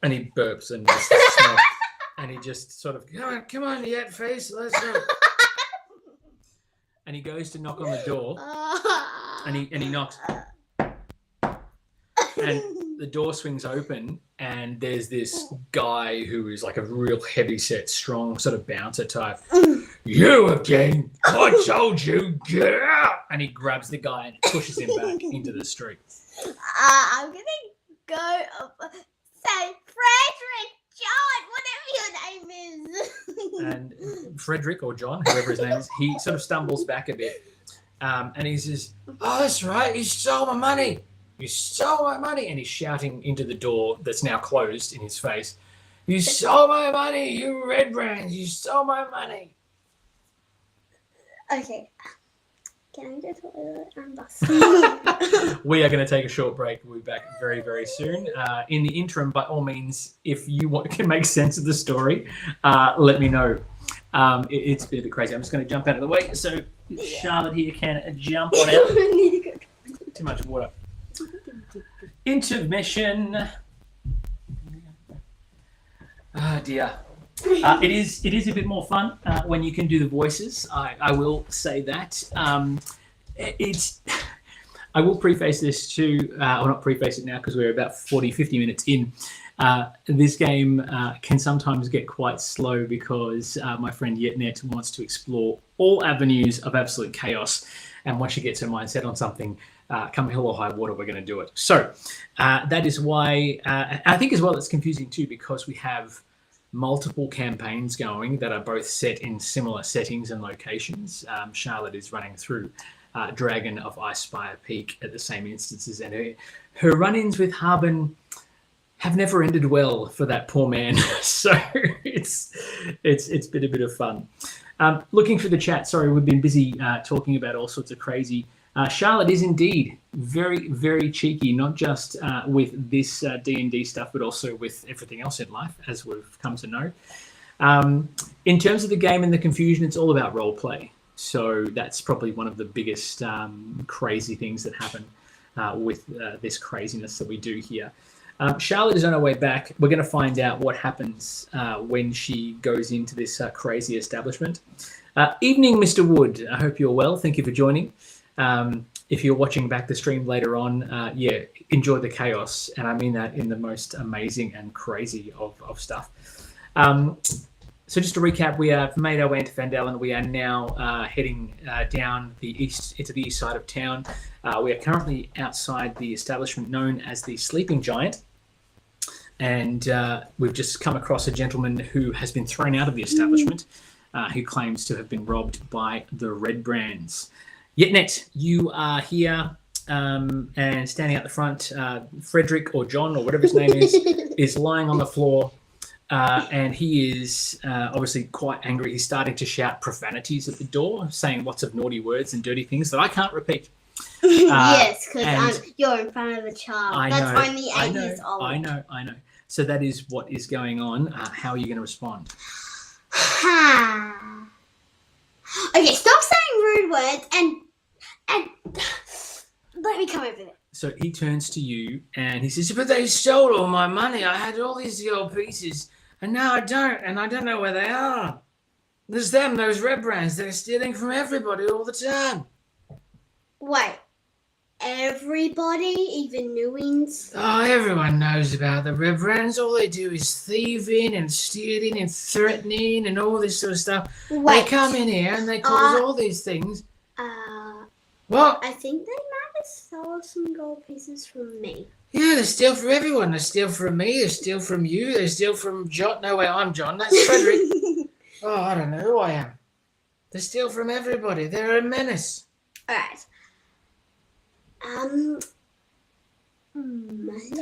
And he burps and and he just sort of, come on, Yet face, let's go. And he goes to knock on the door, and he knocks, and the door swings open, and there's this guy who is like a real heavy-set, strong sort of bouncer type. You again? I told you, get out! And he grabs the guy and pushes him back into the street. I'm gonna go say Frederick, John, whatever your name is. And Frederick or John, whoever his name is, he sort of stumbles back a bit, and he says, "Oh, that's right, you stole my money. You stole my money." And he's shouting into the door that's now closed in his face, "You stole my money, you red brands, you stole my money." Okay. Can I go to the toilet? I'm busting. We are going to take a short break. We'll be back very, very soon. In the interim, by all means, if you can make sense of the story, let me know. It's a bit crazy. I'm just going to jump out of the way so Charlotte here can jump on out. Too much water. Intermission. Oh dear. It is a bit more fun when you can do the voices. I will say that. I will preface this too, or not preface it now because we're about 50 minutes in. This game can sometimes get quite slow because my friend Yetnet wants to explore all avenues of absolute chaos. And once she gets her mind set on something, come hell or high water, we're going to do it. So that is why I think as well it's confusing too because we have multiple campaigns going that are both set in similar settings and locations. Charlotte is running through Dragon of Icespire Peak at the same instances, and her run-ins with Harbin have never ended well for that poor man. So it's been a bit of fun. Looking through the chat, sorry, we've been busy talking about all sorts of crazy. Charlotte is indeed very, very cheeky, not just with this D&D stuff, but also with everything else in life, as we've come to know. In terms of the game and the confusion, it's all about role play. So that's probably one of the biggest crazy things that happen with this craziness that we do here. Charlotte is on her way back. We're going to find out what happens when she goes into this crazy establishment. Evening, Mr. Wood. I hope you're well. Thank you for joining. If you're watching back the stream later on, enjoy the chaos. And I mean that in the most amazing and crazy of stuff. So just to recap, we have made our way into Phandelver, and we are now heading down the east into the east side of town. We are currently outside the establishment known as the Sleeping Giant. And we've just come across a gentleman who has been thrown out of the establishment, who claims to have been robbed by the Red Brands. Yetnet, you are here and standing out the front. Frederick or John or whatever his name is lying on the floor. And he is obviously quite angry. He's starting to shout profanities at the door, saying lots of naughty words and dirty things that I can't repeat. Yes, because you're in front of a child. That's only 8 years old. I know. So that is what is going on. How are you going to respond? Okay, stop saying rude words and let me come over there. So he turns to you and he says, but they stole all my money. I had all these gold pieces and now I don't, and I don't know where they are. There's them, those red brands. They're stealing from everybody all the time. Wait, everybody, even newings? Oh, everyone knows about the red brands. All they do is thieving and stealing and threatening and all this sort of stuff. Wait. They come in here and they cause all these things. What? I think they might have stole some gold pieces from me. Yeah, they steal from everyone. They steal from me. They steal from you. They steal from John. No way, I'm John. That's Frederick. Oh, I don't know who I am. They steal from everybody. They're a menace. All right.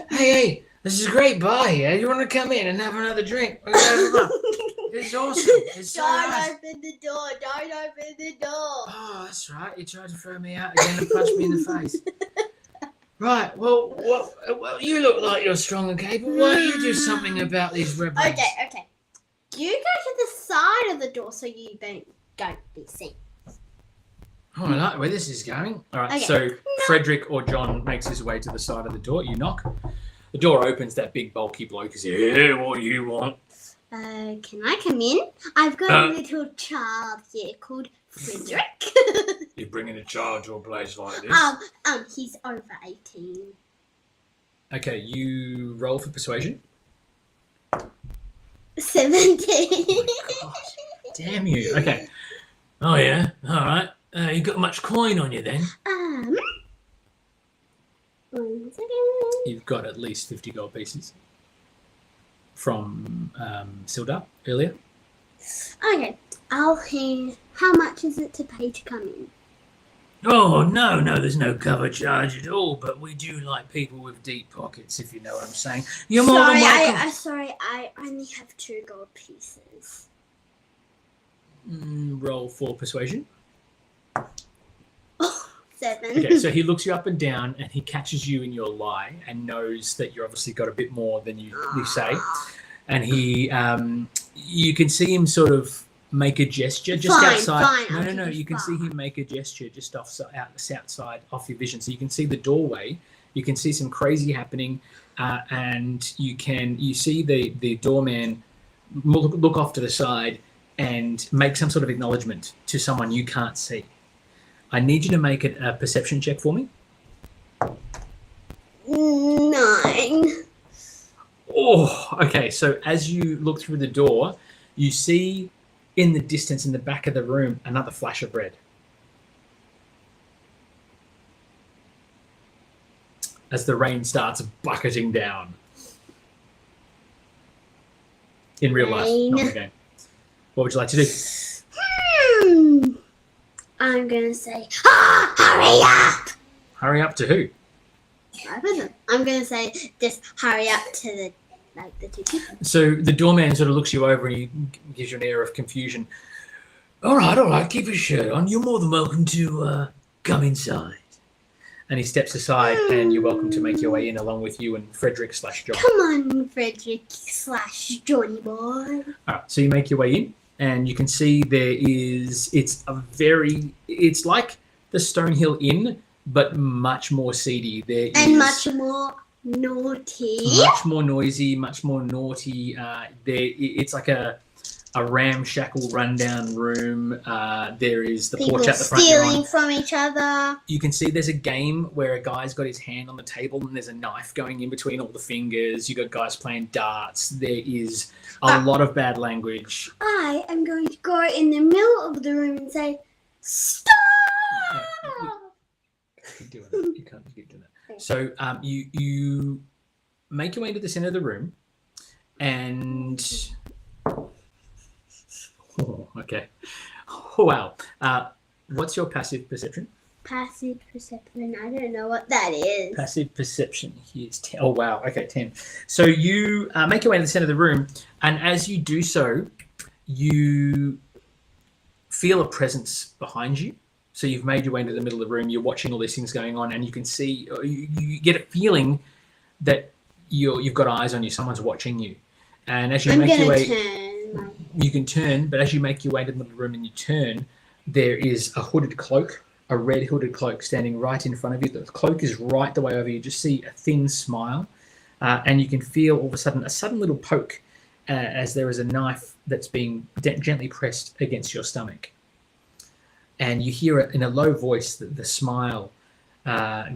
Hey, this is a great bar here. You want to come in and have another drink? It's awesome. It's so nice. Don't open the door. Don't open the door. Oh, that's right. You tried to throw me out again and punch me in the face. Right. Well, you look like you're strong and capable. Why don't you do something about these red brands? Okay. You go to the side of the door so you don't be seen. Oh, I like where this is going. All right, Okay. So Frederick or John makes his way to the side of the door. You knock. The door opens. That big bulky bloke is here. What do you want? Can I come in? I've got a little child here called Frederick. You're bringing a child to a place like this? He's over 18. Okay, you roll for persuasion. 17. Oh my gosh. Damn you. Okay. Oh, yeah. All right. You got much coin on you then? 1 second. You've got at least 50 gold pieces from Sildar earlier. Okay. How much is it to pay to come in? Oh, no, there's no cover charge at all, but we do like people with deep pockets, if you know what I'm saying. You're more than welcome. Sorry, I only have 2 gold pieces. Roll for persuasion. 7. Okay, so he looks you up and down and he catches you in your lie and knows that you're obviously got a bit more than you say. And he, you can see him sort of make a gesture just outside. Fine, No. You can see him make a gesture just outside off your vision. So you can see the doorway. You can see some crazy happening, and you see the doorman look off to the side and make some sort of acknowledgement to someone you can't see. I need you to make a perception check for me. 9. Oh, okay. So as you look through the door, you see in the distance, in the back of the room, another flash of red. As the rain starts bucketing down. In real life, not in the game. What would you like to do? I'm going to say, hurry up! Hurry up to who? I'm going to say, just hurry up to the 2 people. So the doorman sort of looks you over and he gives you an air of confusion. All right, keep your shirt on. You're more than welcome to come inside. And he steps aside and you're welcome to make your way in along with you and Frederick/John. Come on, Frederick/Johnny boy. All right, so you make your way in. And you can see it's like the Stonehill Inn, but much more seedy. Much more naughty. Much more noisy, much more naughty. It's like a ramshackle, rundown room. There is the porch out the front. People stealing from each other. You can see there's a game where a guy's got his hand on the table and there's a knife going in between all the fingers. You got guys playing darts. There is a lot of bad language. I am going to go in the middle of the room and say, stop! Keep doing that. You can't keep doing that. So you make your way into the center of the room and... Oh, okay. Oh, wow. What's your passive perception? Passive perception. I don't know what that is. Passive perception. Here's 10. Oh, wow. Okay, 10. So you make your way to the center of the room, and as you do so, you feel a presence behind you. So you've made your way into the middle of the room. You're watching all these things going on, and you can see, you get a feeling that you've got eyes on you. Someone's watching you, and as you I'm make your gonna way, turn. you can turn. But as you make your way to the middle of the room and you turn, there is a hooded cloak, a red hooded cloak, standing right in front of you. The cloak is right the way over. You just see a thin smile, and you can feel all of a sudden little poke as there is a knife that's being gently pressed against your stomach. And you hear it in a low voice, the smile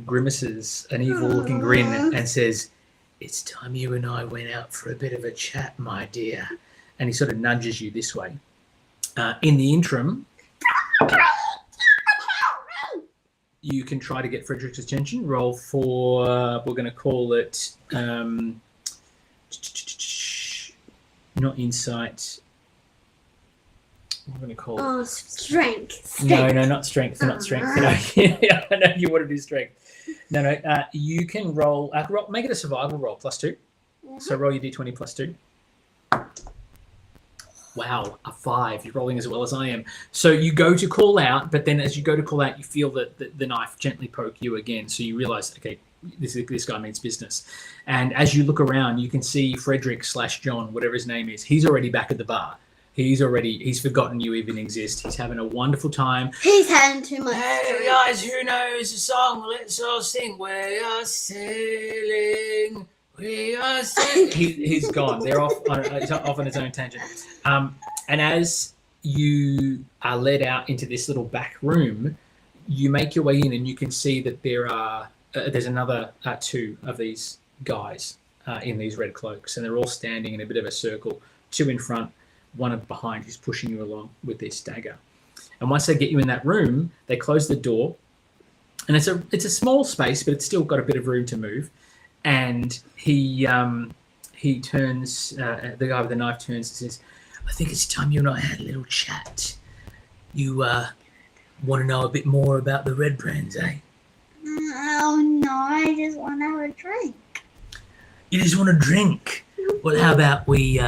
grimaces an evil-looking grin and says, "It's time you and I went out for a bit of a chat, my dear." And he sort of nudges you this way. In the interim, you can try to get Frederick's attention. Roll for, we're going to call it, not insight. We're going to call it... Strength. No, not strength. Not strength. No. I know you want to do strength. No. You can roll, make it a survival roll, +2. So roll your d20 +2. Wow, a 5. You're rolling as well as I am. So you go to call out, but then as you go to call out, you feel that the knife gently poke you again. So you realise, okay, this guy means business. And as you look around, you can see Frederick/John, whatever his name is. He's already back at the bar. He's forgotten you even exist. He's having a wonderful time. He's having too much. Hey guys, who knows the song? Let's all sing. We are sailing. We are sailing. He's gone. They're off on his own tangent. And as you are led out into this little back room, you make your way in, and you can see that there's another 2 of these guys in these red cloaks, and they're all standing in a bit of a circle. 2 in front, 1 behind, who's pushing you along with this dagger. And once they get you in that room, they close the door, and it's a small space, but it's still got a bit of room to move. And he turns, the guy with the knife turns and says, "I think it's time you and I had a little chat. You want to know a bit more about the Red Brands, eh?" Oh no, I just want to have a drink. You just want to drink? Well, how about we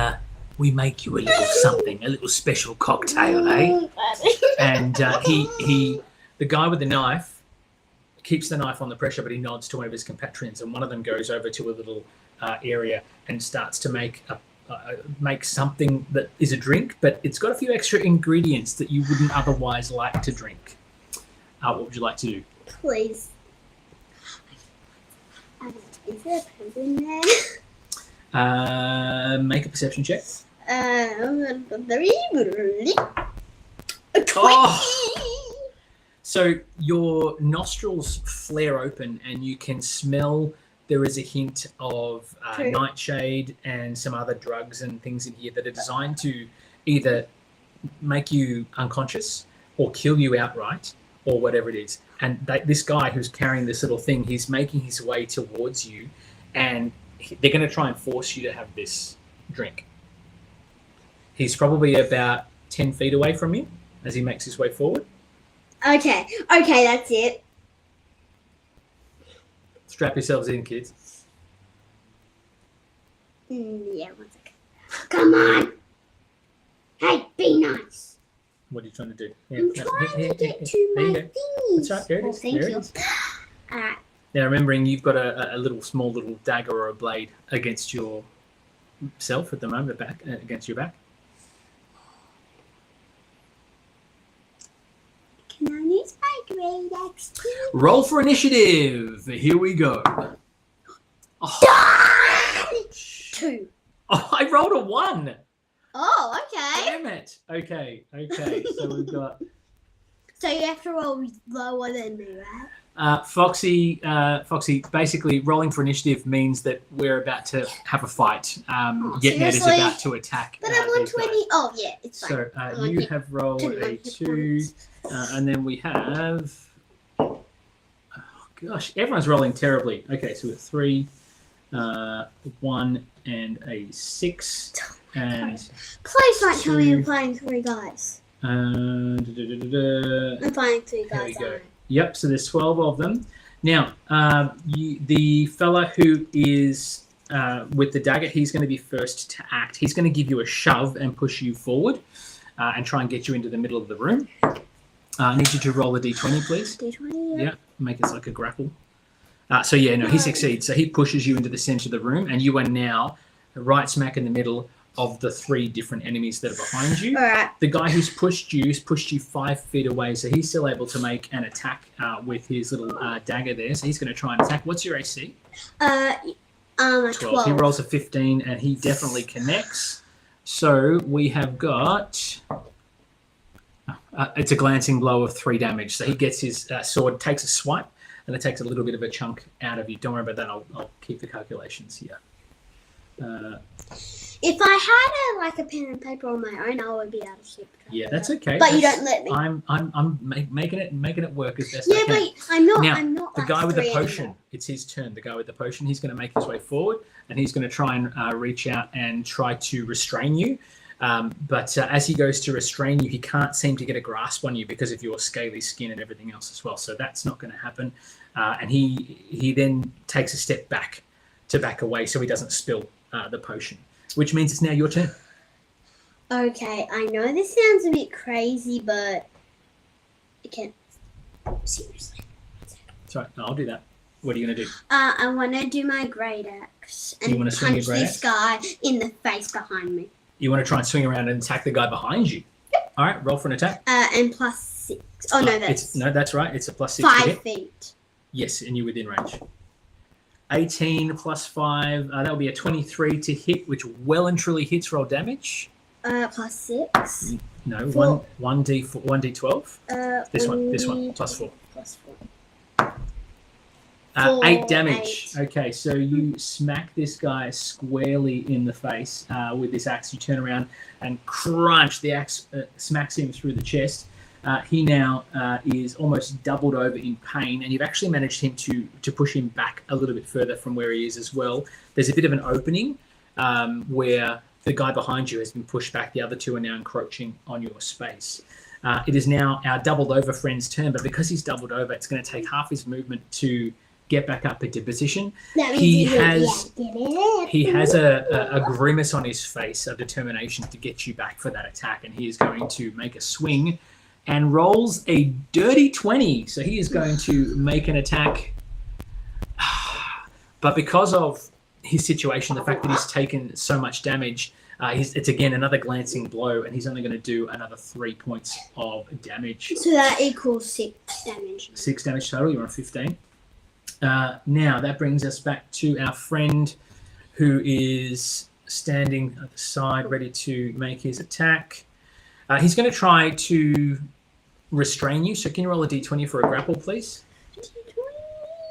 make you a little something, a little special cocktail, eh? And the guy with the knife keeps the knife on the pressure, but he nods to one of his compatriots, and one of them goes over to a little area and starts to make something that is a drink, but it's got a few extra ingredients that you wouldn't otherwise like to drink. What would you like to do? Please. Is there a pimp in there? Make a perception check. 20. So your nostrils flare open, and you can smell there is a hint of nightshade and some other drugs and things in here that are designed to either make you unconscious or kill you outright or whatever it is. And this guy who's carrying this little thing, he's making his way towards you, and they're going to try and force you to have this drink. He's probably about 10 feet away from you as he makes his way forward. Okay, that's it. Strap yourselves in, kids. Yeah, 1 second. Come on! Hey, be nice. What are you trying to do? I'm trying to get to my things. That's right, there it is. Thank you. Alright. Now, remembering you've got a small little dagger or a blade against yourself at the moment, against your back. Can I use my great axe too? Roll for initiative. Here we go. Oh. 2. Oh, I rolled a 1. Oh, okay. Damn it. Okay. So we've got... So you have to roll lower than me, right? Foxy, basically rolling for initiative means that we're about to have a fight. Yetnet is about to attack. But I'm on 20. Oh, yeah, it's fine. So you have rolled a 2, and then we have... Oh, gosh, everyone's rolling terribly. Okay, so we have 3, 1, and a 6. And please don't tell me I'm playing 3 guys. I'm playing 3 guys. There we go. Yep, so there's 12 of them. Now, the fella who is with the dagger, he's going to be first to act. He's going to give you a shove and push you forward and try and get you into the middle of the room. I need you to roll a d20, please. D20, yeah. Yeah, make it like a grapple. So yeah, no, he succeeds. So he pushes you into the center of the room, and you are now right smack in the middle of the 3 different enemies that are behind you. All right. The guy who's pushed you 5 feet away, so he's still able to make an attack with his little dagger there. So he's going to try and attack. What's your AC? 12. He rolls a 15, and he definitely connects. So we have got. It's a glancing blow of 3 damage. So he gets his sword, takes a swipe, and it takes a little bit of a chunk out of you. Don't worry about that. I'll keep the calculations here. If I had a pen and paper on my own, I would be able to keep track. Yeah, that's okay. But you don't let me. I'm making it work as best I can. Yeah, but I'm not. Now, I'm not. the guy with the potion. Anymore. It's his turn. The guy with the potion. He's going to make his way forward, and he's going to try and reach out and try to restrain you. But as he goes to restrain you, he can't seem to get a grasp on you because of your scaly skin and everything else as well. So that's not going to happen. And he then takes a step back to back away so he doesn't spill the potion, which means it's now your turn. Okay, I know this sounds a bit crazy, but I can't. Seriously. Sorry, no, I'll do that. What are you going to do? I want to do my great axe You and wanna swing your punch great this guy in the face behind me. You want to try and swing around and attack the guy behind you. All right, roll for an attack. And +6. Oh no, that's right. It's a +6. 5 feet. Yes, and you're within range. 18 plus 5. That will be a 23 to hit, which well and truly hits. Roll damage. +6. No, 1d4, 1d12. This one, +4. +4. 8 damage. 8. Okay, so you smack this guy squarely in the face with this axe. You turn around and crunch. The axe smacks him through the chest. He now is almost doubled over in pain, and you've actually managed him to push him back a little bit further from where he is as well. There's a bit of an opening where the guy behind you has been pushed back. The other 2 are now encroaching on your space. It is now our doubled over friend's turn, but because he's doubled over, it's going to take half his movement to get back up into position. He has a grimace on his face of determination to get you back for that attack, and he is going to make a swing and rolls a dirty 20. So he is going to make an attack. But because of his situation, the fact that he's taken so much damage, it's again another glancing blow, and he's only going to do another 3 points of damage. So that equals 6 damage. 6 damage total. You're on 15. Now that brings us back to our friend who is standing at the side ready to make his attack. He's going to try to restrain you. So can you roll a d20 for a grapple, please?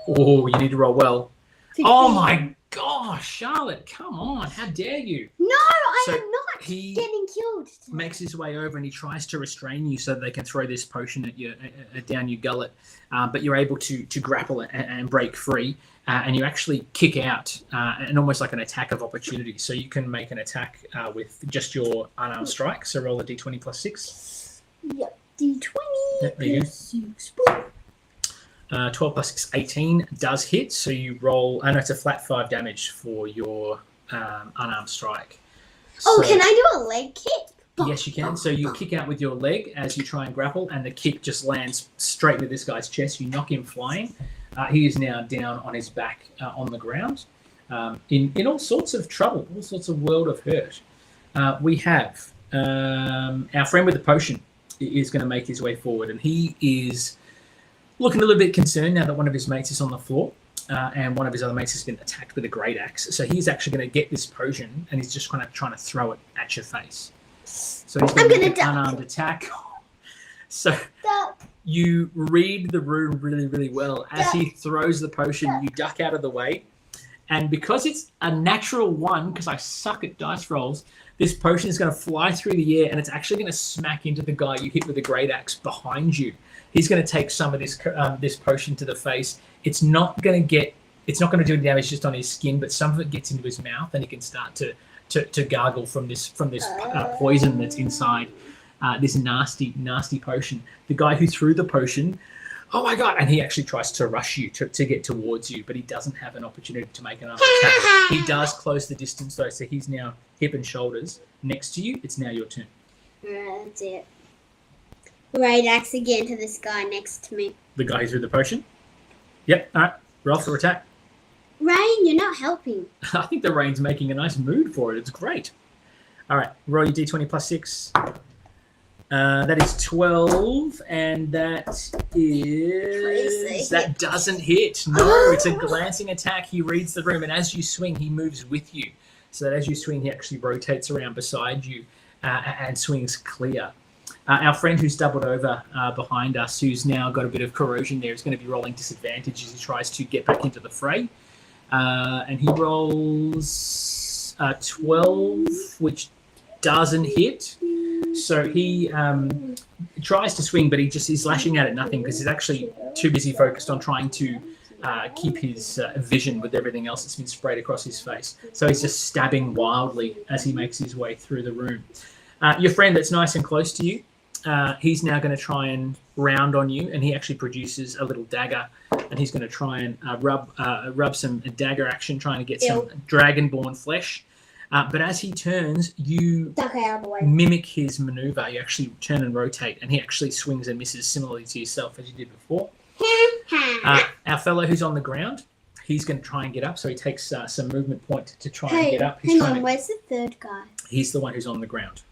Oh, you need to roll well. 15. Oh my gosh, Charlotte, come on. How dare you? No, I So am not getting killed. Makes his way over and he tries to restrain you so that they can throw this potion at you down your gullet, but you're able to grapple and break free, and you actually kick out and almost like an attack of opportunity. So you can make an attack with just your unarmed strike. So roll a d20 plus 6. Yep, d20 Yep, there you plus 6. 12 plus 6, 18 does hit. So you roll, I know it's a flat 5 damage for your unarmed strike. Oh, So- can I do a leg kick? Yes, you can. So you kick out with your leg as you try and grapple, and the kick just lands straight with this guy's chest. You knock him flying. He is now down on his back on the ground in all sorts of trouble, all sorts of world of hurt. We have our friend with the potion is going to make his way forward, and he is looking a little bit concerned now that one of his mates is on the floor. And one of his other mates has been attacked with a great axe. So he's actually going to get this potion, and he's just kind of trying to throw it at your face. So he's going to make an unarmed attack. So you read the room really, really well. As he throws the potion, you duck out of the way. And because it's a natural 1, because I suck at dice rolls, this potion is going to fly through the air, and it's actually going to smack into the guy you hit with a great axe behind you. He's going to take some of this potion to the face. It's not going to do any damage just on his skin, but some of it gets into his mouth, and he can start to gargle from this poison that's inside this nasty potion. The guy who threw the potion, oh my god! And he actually tries to rush you to get towards you, but he doesn't have an opportunity to make another attack. He does close the distance though, so he's now hip and shoulders next to you. It's now your turn. Alright, that's it. Right axe again to this guy next to me. The guy who threw the potion. Yep. All right. Roll for attack. Rain, you're not helping. I think the rain's making a nice mood for it. It's great. All right, roll your d20 plus 6. That is 12, and that is... Crazy. That doesn't hit. No, it's a glancing attack. He reads the room, and as you swing, he moves with you. So that as you swing, he actually rotates around beside you and swings clear. Our friend who's doubled over behind us, who's now got a bit of corrosion there, is going to be rolling disadvantage as he tries to get back into the fray. And he rolls 12, which doesn't hit. So he tries to swing, but he's lashing out at nothing because he's actually too busy focused on trying to keep his vision with everything else that's been sprayed across his face. So he's just stabbing wildly as he makes his way through the room. Your friend that's nice and close to you, he's now going to try and round on you, and he actually produces a little dagger, and he's going to try and rub some dagger action, trying to get some dragonborn flesh. But as he turns, you mimic his maneuver. You actually turn and rotate, and he actually swings and misses similarly to yourself as you did before. Our fellow who's on the ground, he's going to try and get up, so he takes some movement point to try and get up. Hang on, where's the third guy? He's the one who's on the ground,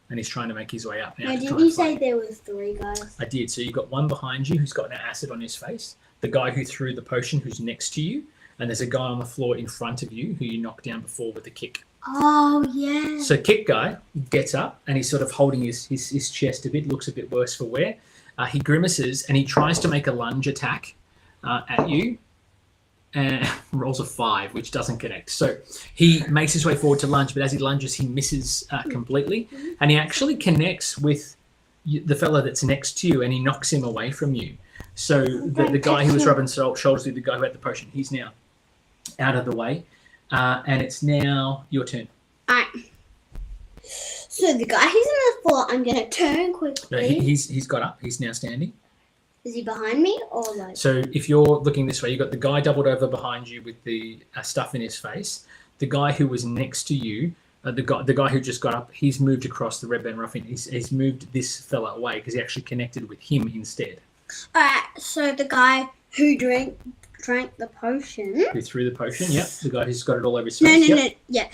and he's trying to make his way up now. No, didn't you say there was 3 guys? I did. So you've got one behind you who's got an acid on his face, the guy who threw the potion who's next to you, and there's a guy on the floor in front of you who you knocked down before with the kick. Oh, yeah. So kick guy gets up, and he's sort of holding his chest a bit, looks a bit worse for wear. He grimaces, and he tries to make a lunge attack at you, and rolls a 5, which doesn't connect. So he makes his way forward to lunge, but as he lunges, he misses completely, and he actually connects with the fella that's next to you, and he knocks him away from you. So the guy who was rubbing shoulders with the guy who had the potion, he's now out of the way, and it's now your turn. All right. So the guy who's on the floor, I'm going to turn quickly. No, he's got up. He's now standing. Is he behind me or like? So if you're looking this way, you've got the guy doubled over behind you with the stuff in his face. The guy who was next to you, the guy who just got up, he's moved across the Red Band Ruffian. He's moved this fella away because he actually connected with him instead. All right. So the guy who drank the potion. Who threw the potion? Yep. The guy who's got it all over his face. No. Yeah,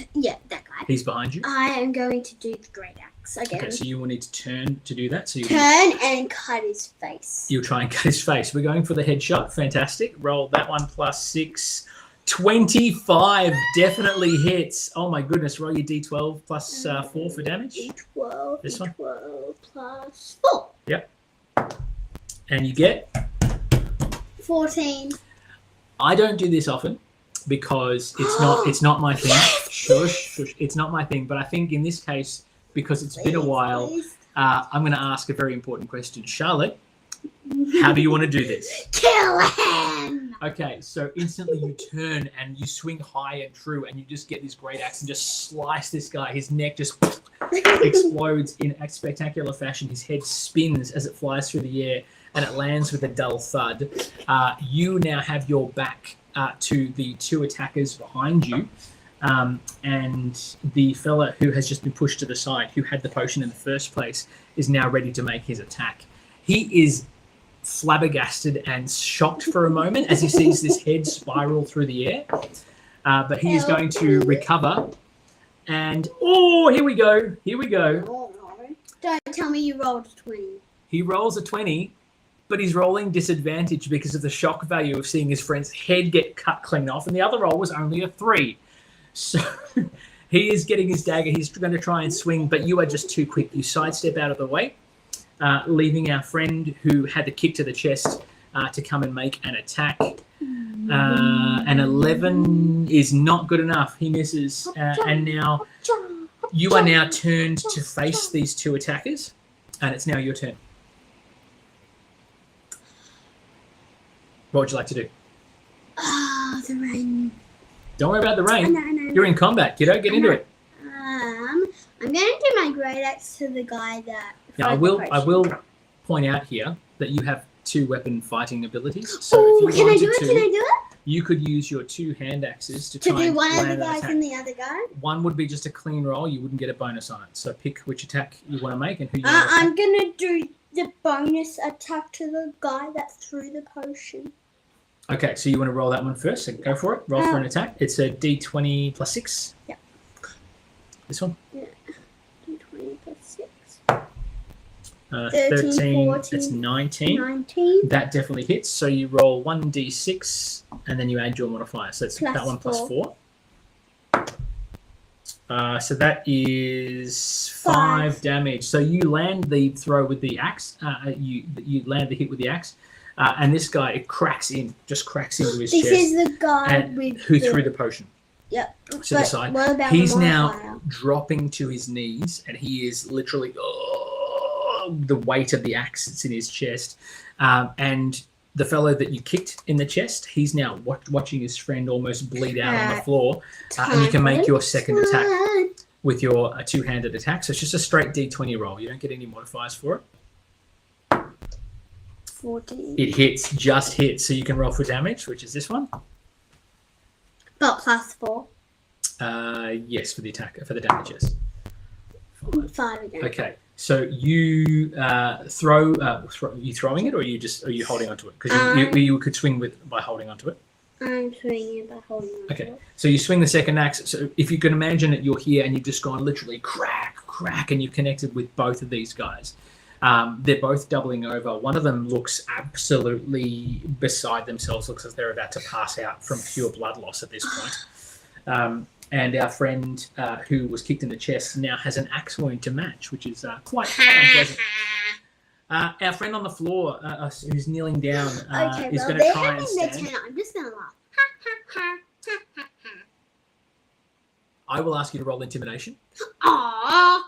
that guy. He's behind you. I am going to do the great axe again. Okay, so you will need to turn to do that. So you turn and cut his face. You'll try and cut his face. We're going for the headshot. Fantastic. Roll that one plus 6. 25 definitely hits. Oh my goodness. Roll your d12 plus 4 for damage. D12. This one? D12 plus 4. Yep. And you get? 14. I don't do this often because it's not my thing. Shush. It's not my thing. But I think in this case, because it's been a while, I'm going to ask a very important question. Charlotte, how do you want to do this? Kill him! Okay, so instantly you turn and you swing high and true, and you just get this great axe and just slice this guy. His neck just explodes in a spectacular fashion. His head spins as it flies through the air, and it lands with a dull thud. You now have your back to the 2 attackers behind you, and the fella who has just been pushed to the side, who had the potion in the first place, is now ready to make his attack. He is flabbergasted and shocked for a moment as he sees this head spiral through the air, but he is going to recover, and here we go. Don't tell me you rolled a 20. He rolls a 20, but he's rolling disadvantage because of the shock value of seeing his friend's head get cut clean off, and the other roll was only a 3. So he is getting his dagger. He's going to try and swing, but you are just too quick. You sidestep out of the way, leaving our friend who had the kick to the chest to come and make an attack. An 11 is not good enough. He misses, and now you are now turned to face these 2 attackers, and it's now your turn. What would you like to do? The rain. Don't worry about the rain. No. You're in combat, kiddo. Get into it. I'm going to do my great axe to the guy that... Now, I will point out here that you have 2 weapon fighting abilities. So if you wanted to, Can I do it? You could use your 2 hand axes to To try do and one of land the an guys attack. and the other guy? One would be just a clean roll. You wouldn't get a bonus on it. So pick which attack you want to make and who you want to I'm going to do the bonus attack to the guy that threw the potion. Okay, so you want to roll that one first? So go for it. Roll for an attack. It's a D20 plus 6. Yeah. This one? Yeah. D20 plus 6. 13, 14, it's 19. 19. That definitely hits. So you roll 1d6 and then you add your modifier. So it's Plus that one plus 4. 4. So that is 5 damage. So you land the throw with the axe. You land the hit with the axe. And this guy, it cracks into his chest. This is the guy who threw the potion. Yep. To the side. What about He's the now modifier? dropping to his knees, and he is literally the weight of the axe that's in his chest. And the fellow that you kicked in the chest, he's now watching his friend almost bleed out on the floor. And you can make your second attack with your two-handed attack. So it's just a straight D20 roll. You don't get any modifiers for it. 14. It hits, just hits. So you can roll for damage, which is this one. But plus 4. Yes, for the attack, for the damage, yes. 5 again. Okay, so you throw. Are you throwing it, or are you holding onto it? Because you could swing by holding onto it. I'm swinging it by holding onto Okay, it. so you swing the second axe. So if you can imagine that you're here and you've just gone literally crack, crack, and you've connected with both of these guys. They're both doubling over. One of them looks absolutely beside themselves. Looks as they're about to pass out from pure blood loss at this point. And our friend who was kicked in the chest now has an axe wound to match, which is quite unpleasant. Our friend on the floor who's kneeling down is going to try and stand. I'm just going to laugh. I will ask you to roll intimidation. Aww.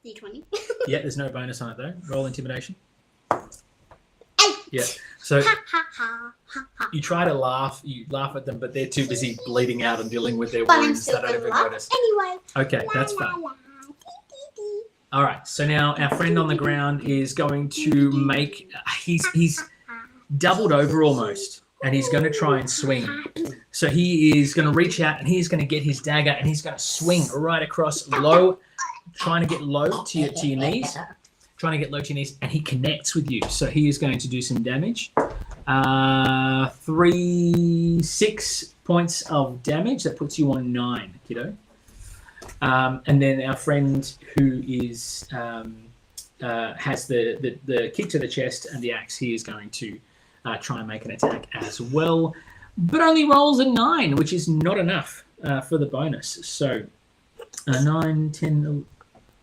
D20. Yeah, there's no bonus on it though. Roll intimidation. 8. Yeah. So you try to laugh. You laugh at them, but they're too busy bleeding out and dealing with their wounds. They don't even notice. Anyway. Okay, that's fine. All right. So now our friend on the ground is going to make. He's doubled over almost, and he's going to try and swing. So he is going to reach out and he's going to get his dagger and he's going to swing right across low. Trying to get low to your knees. Trying to get low to your knees, and he connects with you. So he is going to do some damage. 6 points of damage. That puts you on 9, kiddo. And then our friend who is has the kick to the chest and the axe, he is going to try and make an attack as well, but only rolls a 9, which is not enough for the bonus. So 9, 10.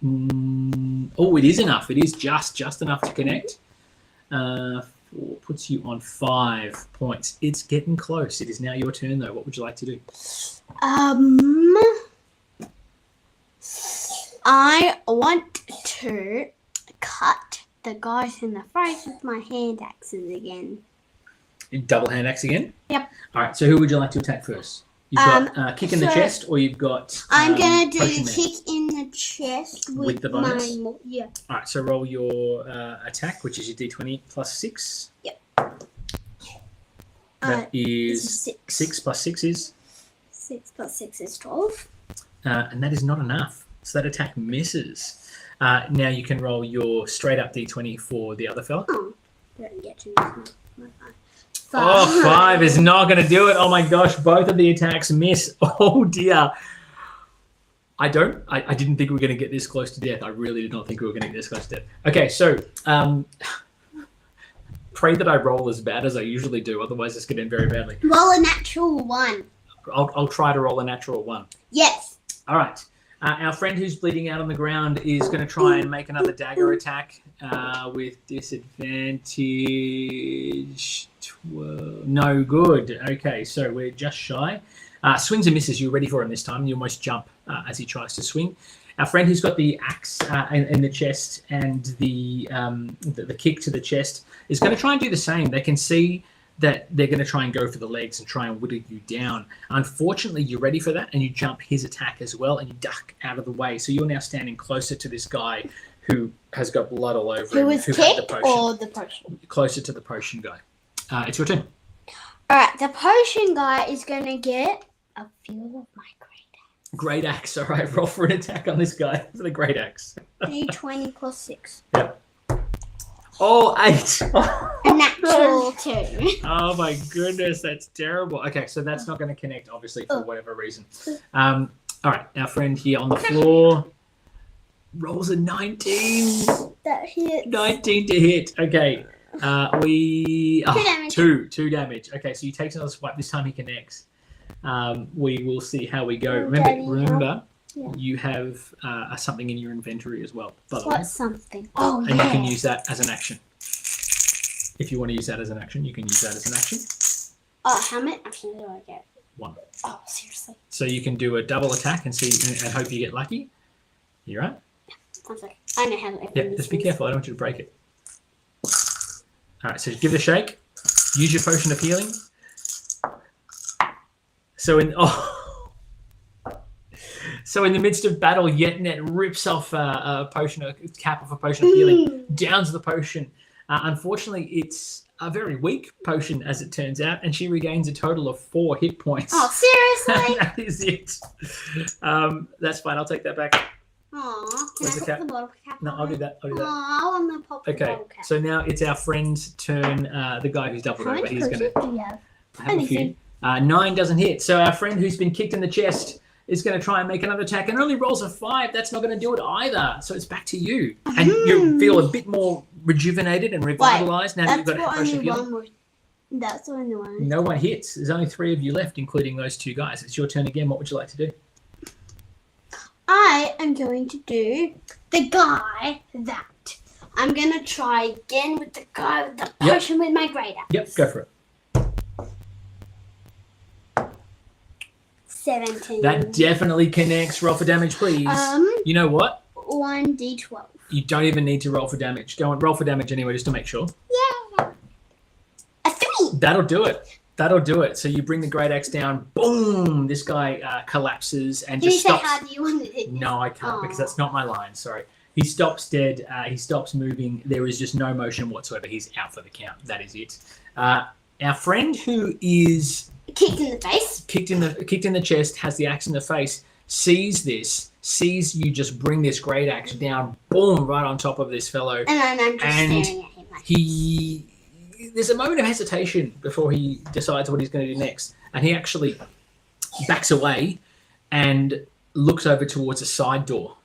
Oh, it is enough. It is just enough to connect. 4 puts you on 5 points. It's getting close. It is now your turn, though. What would you like to do? I want to cut the guys in the face with my hand axes again. Double hand axe again? Yep. All right. So who would you like to attack first? You've got kick in the chest, or you've got. I'm gonna do potion man? kick in the chest with the bonus? yeah. All right. So roll your attack, which is your D20 plus 6. Yep. That is 6. 6 plus 6 is. 6 plus 6 is 12. And that is not enough. So that attack misses. Now you can roll your straight up D20 for the other fella. Oh, don't get to use my 5. Oh, 5 is not going to do it. Oh my gosh, both of the attacks miss. Oh dear. I didn't think we were going to get this close to death. I really did not think we were going to get this close to death. Okay, so pray that I roll as bad as I usually do. Otherwise, it's going to end very badly. Roll a natural 1. I'll try to roll a natural 1. Yes. All right. Our friend who's bleeding out on the ground is going to try and make another dagger attack with disadvantage. 12. No good. Okay, so we're just shy. Swings and misses. You're ready for him this time. You almost jump as he tries to swing. Our friend who's got the axe in the chest and the kick to the chest is going to try and do the same. They can see that they're going to try and go for the legs and try and whittle you down. Unfortunately, you're ready for that, and you jump his attack as well, and you duck out of the way. So you're now standing closer to this guy who has got blood all over him. Who was kicked or the potion? Closer to the potion guy. It's your turn. All right, the potion guy is going to get a few of my Great axe. All right, roll for an attack on this guy for the great axe. D20 plus 6. Yep. Oh, 8. And that actual 2. Oh my goodness, that's terrible. Okay, so that's not going to connect, obviously, for whatever reason. All right, our friend here on the floor rolls a 19. That hits. 19 to hit. Okay, we... Oh, 2 damage. 2 damage. Okay, so he takes another swipe. This time he connects. We will see how we go. Oh, Remember, yeah. you have something in your inventory as well, by the way. What's something? Oh, And you can use that as an action. If you want to use that as an action, you can use that as an action. Oh, how many actions do I get? 1. Oh, seriously? So you can do a double attack and see and hope you get lucky. You right? 1 second. I know how to open Yeah, these just be things. careful. I don't want you to break it. All right, so give it a shake. Use your potion of healing. So in the midst of battle, Yetnet rips off a potion, a cap of a potion of healing, downs the potion. Unfortunately, it's a very weak potion, as it turns out, and she regains a total of 4 hit points. Oh, seriously? That is it. That's fine. I'll take that back. Aw. Can Where's I the put cap? the bottle cap No, on I'll do it? that. Aw, I want to pop the Okay, bottle cap. so now it's our friend's turn. The guy who's doubled How over. many He's going to potions do you have? have a few. 9 doesn't hit. So our friend who's been kicked in the chest is going to try and make another attack and only rolls a 5. That's not going to do it either. So it's back to you. And you feel a bit more rejuvenated and revitalized now that you've got a potion of healing. That's the only one. No one hits. There's only 3 of you left, including those 2 guys. It's your turn again. What would you like to do? I am going to do the guy that. I'm going to try again with the guy with the potion with my great axe. Yep, go for it. 17. That definitely connects. Roll for damage, please. You know what? 1d12. You don't even need to roll for damage. Go and roll for damage anyway, just to make sure. Yeah. A 3. That'll do it. That'll do it. So you bring the great axe down. Boom! This guy collapses and Can you just say stops. how do you want to do? No, I can't because Aw. that's not my line. Sorry. He stops dead. He stops moving. There is just no motion whatsoever. He's out for the count. That is it. Our friend who is Kicked in the face. kicked in the chest, has the axe in the face, sees this, sees you just bring this great axe down, boom, right on top of this fellow. And then I'm just And staring at him like There's a moment of hesitation before he decides what he's going to do next. And he actually backs away and looks over towards a side door.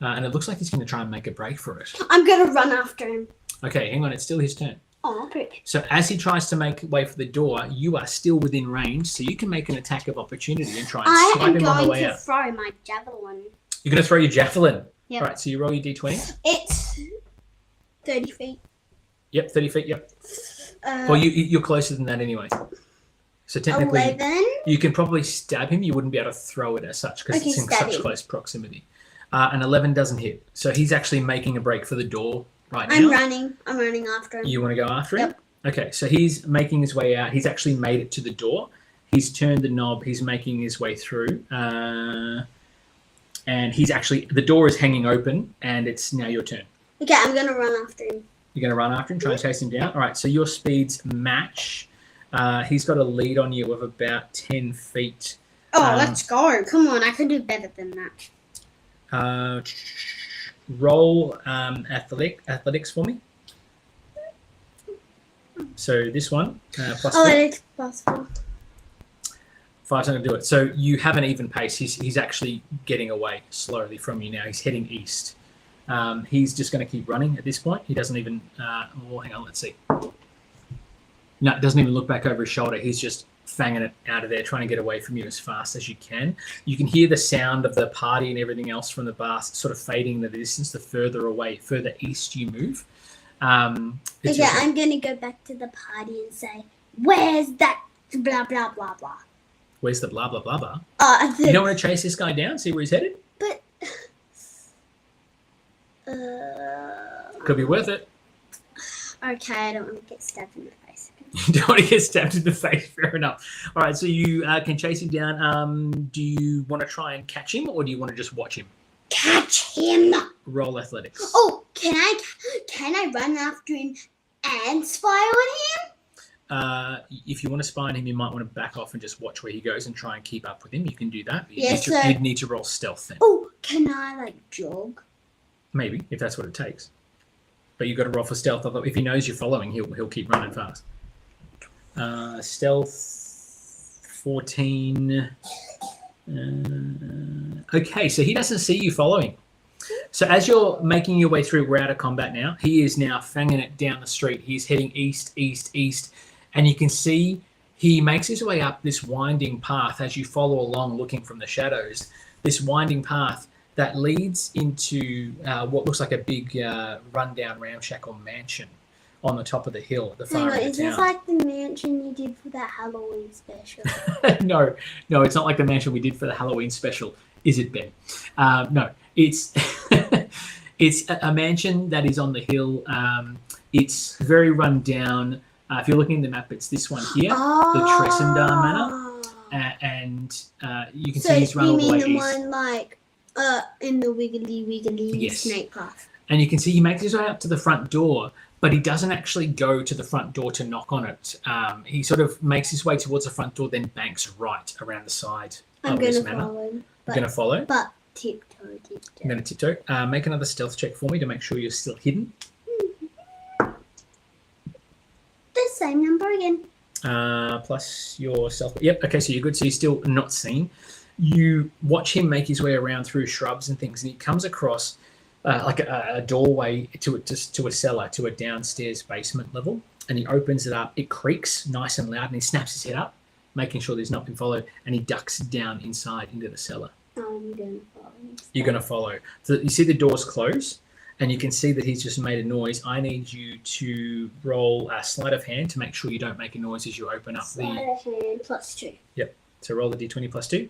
And it looks like he's going to try and make a break for it. I'm going to run after him. Okay, hang on. It's still his turn. Oh, pretty. So as he tries to make way for the door, you are still within range, so you can make an attack of opportunity and try and I swipe am him on the going way to out. throw my javelin. You're going to throw your javelin. Yep. All right, so you roll your d20. It's 30 feet. Yep, 30 feet, yep. Well, you're closer than that anyway. So technically, 11. you can probably stab him. You wouldn't be able to throw it as such because Okay, it's in stab such him. close proximity. And 11 doesn't hit. So he's actually making a break for the door right now. I'm running after him. You want to go after him? Yep. Okay, so he's making his way out. He's actually made it to the door. He's turned the knob. He's making his way through. And he's actually, the door is hanging open, and it's now your turn. Okay, I'm going to run after him. You're going to run after him, try and chase him down? All right, so your speeds match. He's got a lead on you of about 10 feet. Oh, let's go. Come on, I can do better than that. Roll athletics for me. So this one, plus 4. Athletics plus 4. 5's not going to do it. So you have an even pace. He's actually getting away slowly from you now. He's heading east. He's just going to keep running at this point. He doesn't even... well, hang on, let's see. No, doesn't even look back over his shoulder. He's just fanging it out of there, trying to get away from you as fast as you can. You can hear the sound of the party and everything else from the bar sort of fading in the distance the further away, further east you move. Okay, I'm going to go back to the party and say, where's that blah, blah, blah, blah. Where's the blah, blah, blah, blah? You You don't want to chase this guy down, see where he's headed? But... Could be worth it. Okay, I don't want to get stabbed in the face. You don't want to get stabbed in the face, fair enough. All right, so you can chase him down. Do you want to try and catch him, or do you want to just watch him? Catch him! Roll athletics. Oh, can I run after him and spy on him? If you want to spy on him, you might want to back off and just watch where he goes and try and keep up with him. You can do that. You'd need to roll stealth then. Oh, can I, jog? Maybe, if that's what it takes. but you've got to roll for stealth. If he knows you're following, he'll keep running fast. Stealth 14. Okay, so he doesn't see you following. So as you're making your way through, we're out of combat now. He is now fanging it down the street. He's heading east, east, east. And you can see he makes his way up this winding path as you follow along looking from the shadows. This winding path that leads into what looks like a big rundown ramshackle mansion on the top of the hill at the far end of Is town. this like the mansion you did for that Halloween special? No, it's not like the mansion we did for the Halloween special, is it, Ben? No, it's it's a mansion that is on the hill. It's very run down. If you're looking at the map, it's this one here, the Tressendar Manor, and you can see he's run all the way east. So you mean the one like in the wiggly snake path? And you can see he makes his way up to the front door, but he doesn't actually go to the front door to knock on it. He sort of makes his way towards the front door, then banks right around the side of this manor. You're going to follow? But tiptoe. I'm going to tiptoe. Make another stealth check for me to make sure you're still hidden. The same number again. Plus your stealth. Yep, okay, so you're good. So you're still not seen. You watch him make his way around through shrubs and things, and he comes across like a doorway to a cellar, to a downstairs basement level, and he opens it up. It creaks nice and loud, and he snaps his head up, making sure there's not been followed, and he ducks down inside into the cellar. I'm going to follow. You're going to follow. So you see the doors close, and you can see that he's just made a noise. I need you to roll a sleight of hand to make sure you don't make a noise as you open up sleight of hand +2. Yep. So roll the d20 +2.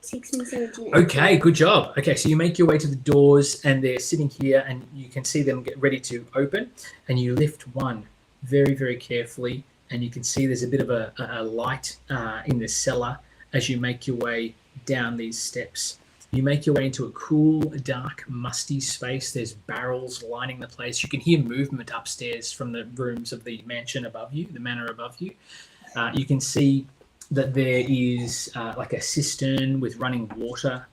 16, 17. Okay, good job. Okay, so you make your way to the doors, and they're sitting here, and you can see them get ready to open, and you lift one very, very carefully, and you can see there's a bit of a light in the cellar as you make your way down these steps. You make your way into a cool, dark, musty space. There's barrels lining the place. You can hear movement upstairs from the rooms of the mansion above you, the manor above you. You can see that there is like a cistern with running water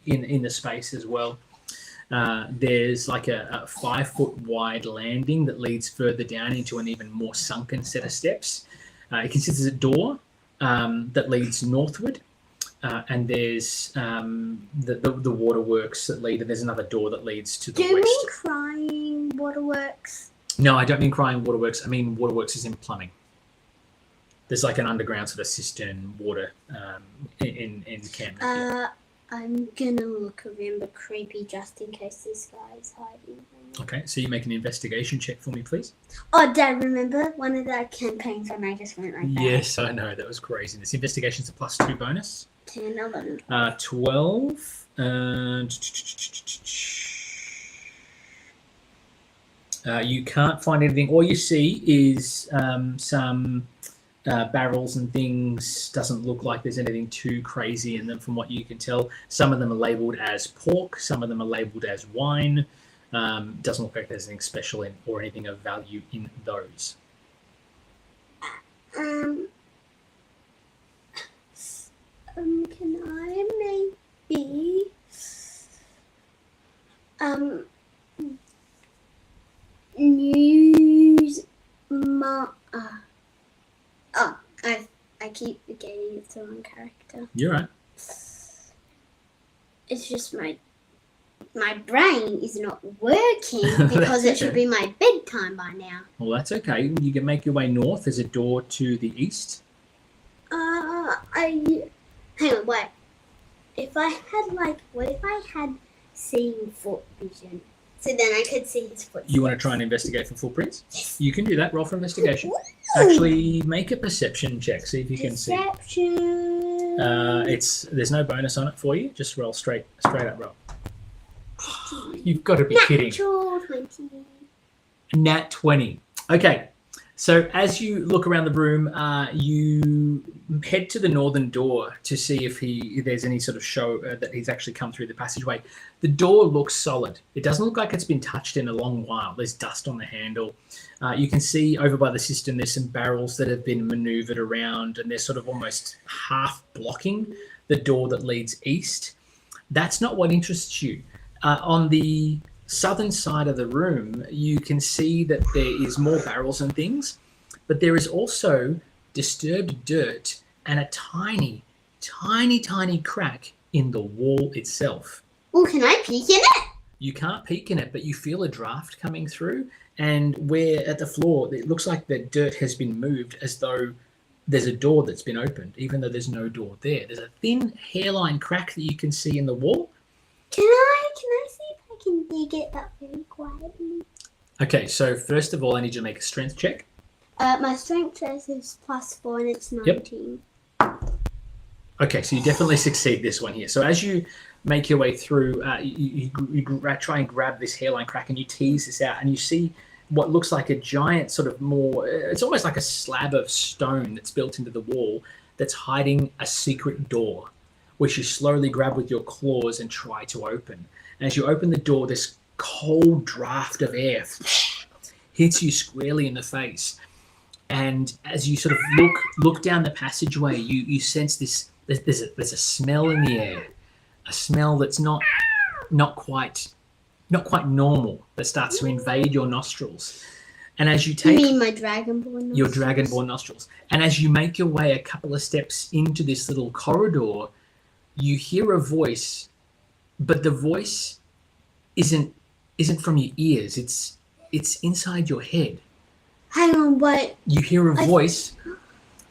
in the space as well. There's like a 5-foot wide landing that leads further down into an even more sunken set of steps. You can see there's a door that leads northward. And there's the waterworks that lead, and there's another door that leads to the west. Do you mean crying waterworks? No, I don't mean crying waterworks. I mean waterworks is in plumbing. There's like an underground sort of cistern water in camp. I'm gonna look around, but creepy, just in case this guy's hiding. Okay, so you make an investigation check for me, please. Oh, Dad, remember one of the campaigns when I just went like that? Yes, I know. That was crazy. This investigation's a +2 bonus. 10, 11. 12. You can't find anything. All you see is some barrels and things. Doesn't look like there's anything too crazy in them from what you can tell. Some of them are labelled as pork. Some of them are labelled as wine. Doesn't look like there's anything special in or anything of value in those. Can I maybe use my I keep forgetting it's the wrong character. You're right. It's just my brain is not working because it should be my bedtime by now. Well, that's okay. You can make your way north. There's a door to the east. Hang on, wait. What if I had seeing foot vision? So then I could see his footsteps. You want to try and investigate for footprints? Yes. You can do that. Roll for investigation. Woo! Actually, make a perception check. See if you can see. Perception. There's no bonus on it for you. Just roll straight up roll. You've got to be kidding. Natural 20. Nat 20. Okay. So as you look around the room, you head to the northern door to see if there's any sort of show that he's actually come through the passageway. The door looks solid. It doesn't look like it's been touched in a long while. There's dust on the handle. You can see over by the cistern there's some barrels that have been maneuvered around, and they're sort of almost half blocking the door that leads east. That's not what interests you. On the southern side of the room, you can see that there is more barrels and things, but there is also disturbed dirt and a tiny, tiny, tiny crack in the wall itself. Oh, can I peek in it? You can't peek in it, but you feel a draft coming through, and where at the floor, it looks like the dirt has been moved as though there's a door that's been opened, even though there's no door there. There's a thin hairline crack that you can see in the wall. Can I see if I can dig it up very quietly? Okay, so first of all, I need you to make a strength check. My strength test is +4 and it's 19. Yep. Okay, so you definitely succeed this one here. So as you make your way through, you try and grab this hairline crack and you tease this out, and you see what looks like a giant sort of it's almost like a slab of stone that's built into the wall that's hiding a secret door, which you slowly grab with your claws and try to open. And as you open the door, this cold draft of air hits you squarely in the face. And as you sort of look down the passageway, you sense this. There's a smell in the air, a smell that's not quite normal, that starts to invade your nostrils. And as you take, you mean my Dragonborn nostrils? Your Dragonborn nostrils. And as you make your way a couple of steps into this little corridor, you hear a voice, but the voice isn't from your ears. It's inside your head. Hang on, what? You hear a voice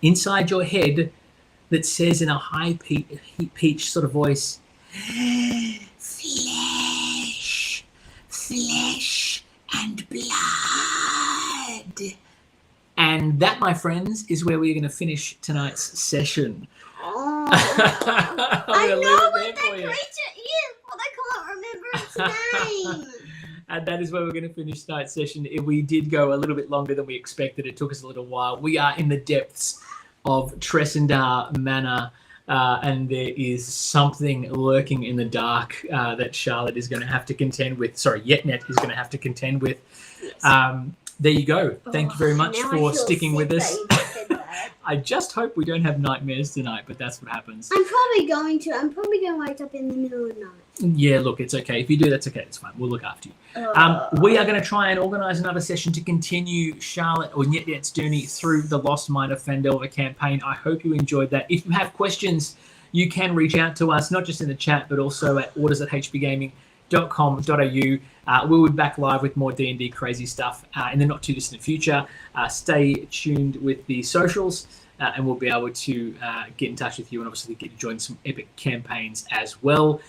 inside your head that says in a high-pitched sort of voice, flesh and blood. And that, my friends, is where we're going to finish tonight's session. Oh, I know what that creature is, but I can't remember its name. And that is where we're going to finish tonight's session. We did go a little bit longer than we expected. It took us a little while. We are in the depths of Tresendar Manor, and there is something lurking in the dark that Charlotte is going to have to contend with. Sorry, Yetnet is going to have to contend with. Yes. There you go. Thank you very much for sticking with us. That I just hope we don't have nightmares tonight, but that's what happens. I'm probably going to wake up in the middle of the night. Yeah, look, it's okay. If you do, that's okay. It's fine. We'll look after you. We are going to try and organise another session to continue Charlotte or Yetnet's journey through the Lost Mine of Phandelver campaign. I hope you enjoyed that. If you have questions, you can reach out to us, not just in the chat, but also at orders@hpgaming.com.au. We'll be back live with more D&D crazy stuff in the not-too-distant future. Stay tuned with the socials, and we'll be able to get in touch with you and obviously get you to join some epic campaigns as well.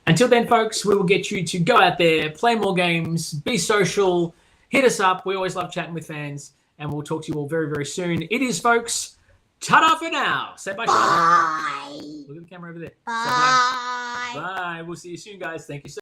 Until then, folks, we will get you to go out there, play more games, be social, hit us up. We always love chatting with fans, and we'll talk to you all very, very soon. It is, folks, ta-da for now. Say bye, Charlotte. Bye. Look at the camera over there. Bye. Bye. We'll see you soon, guys. Thank you so much.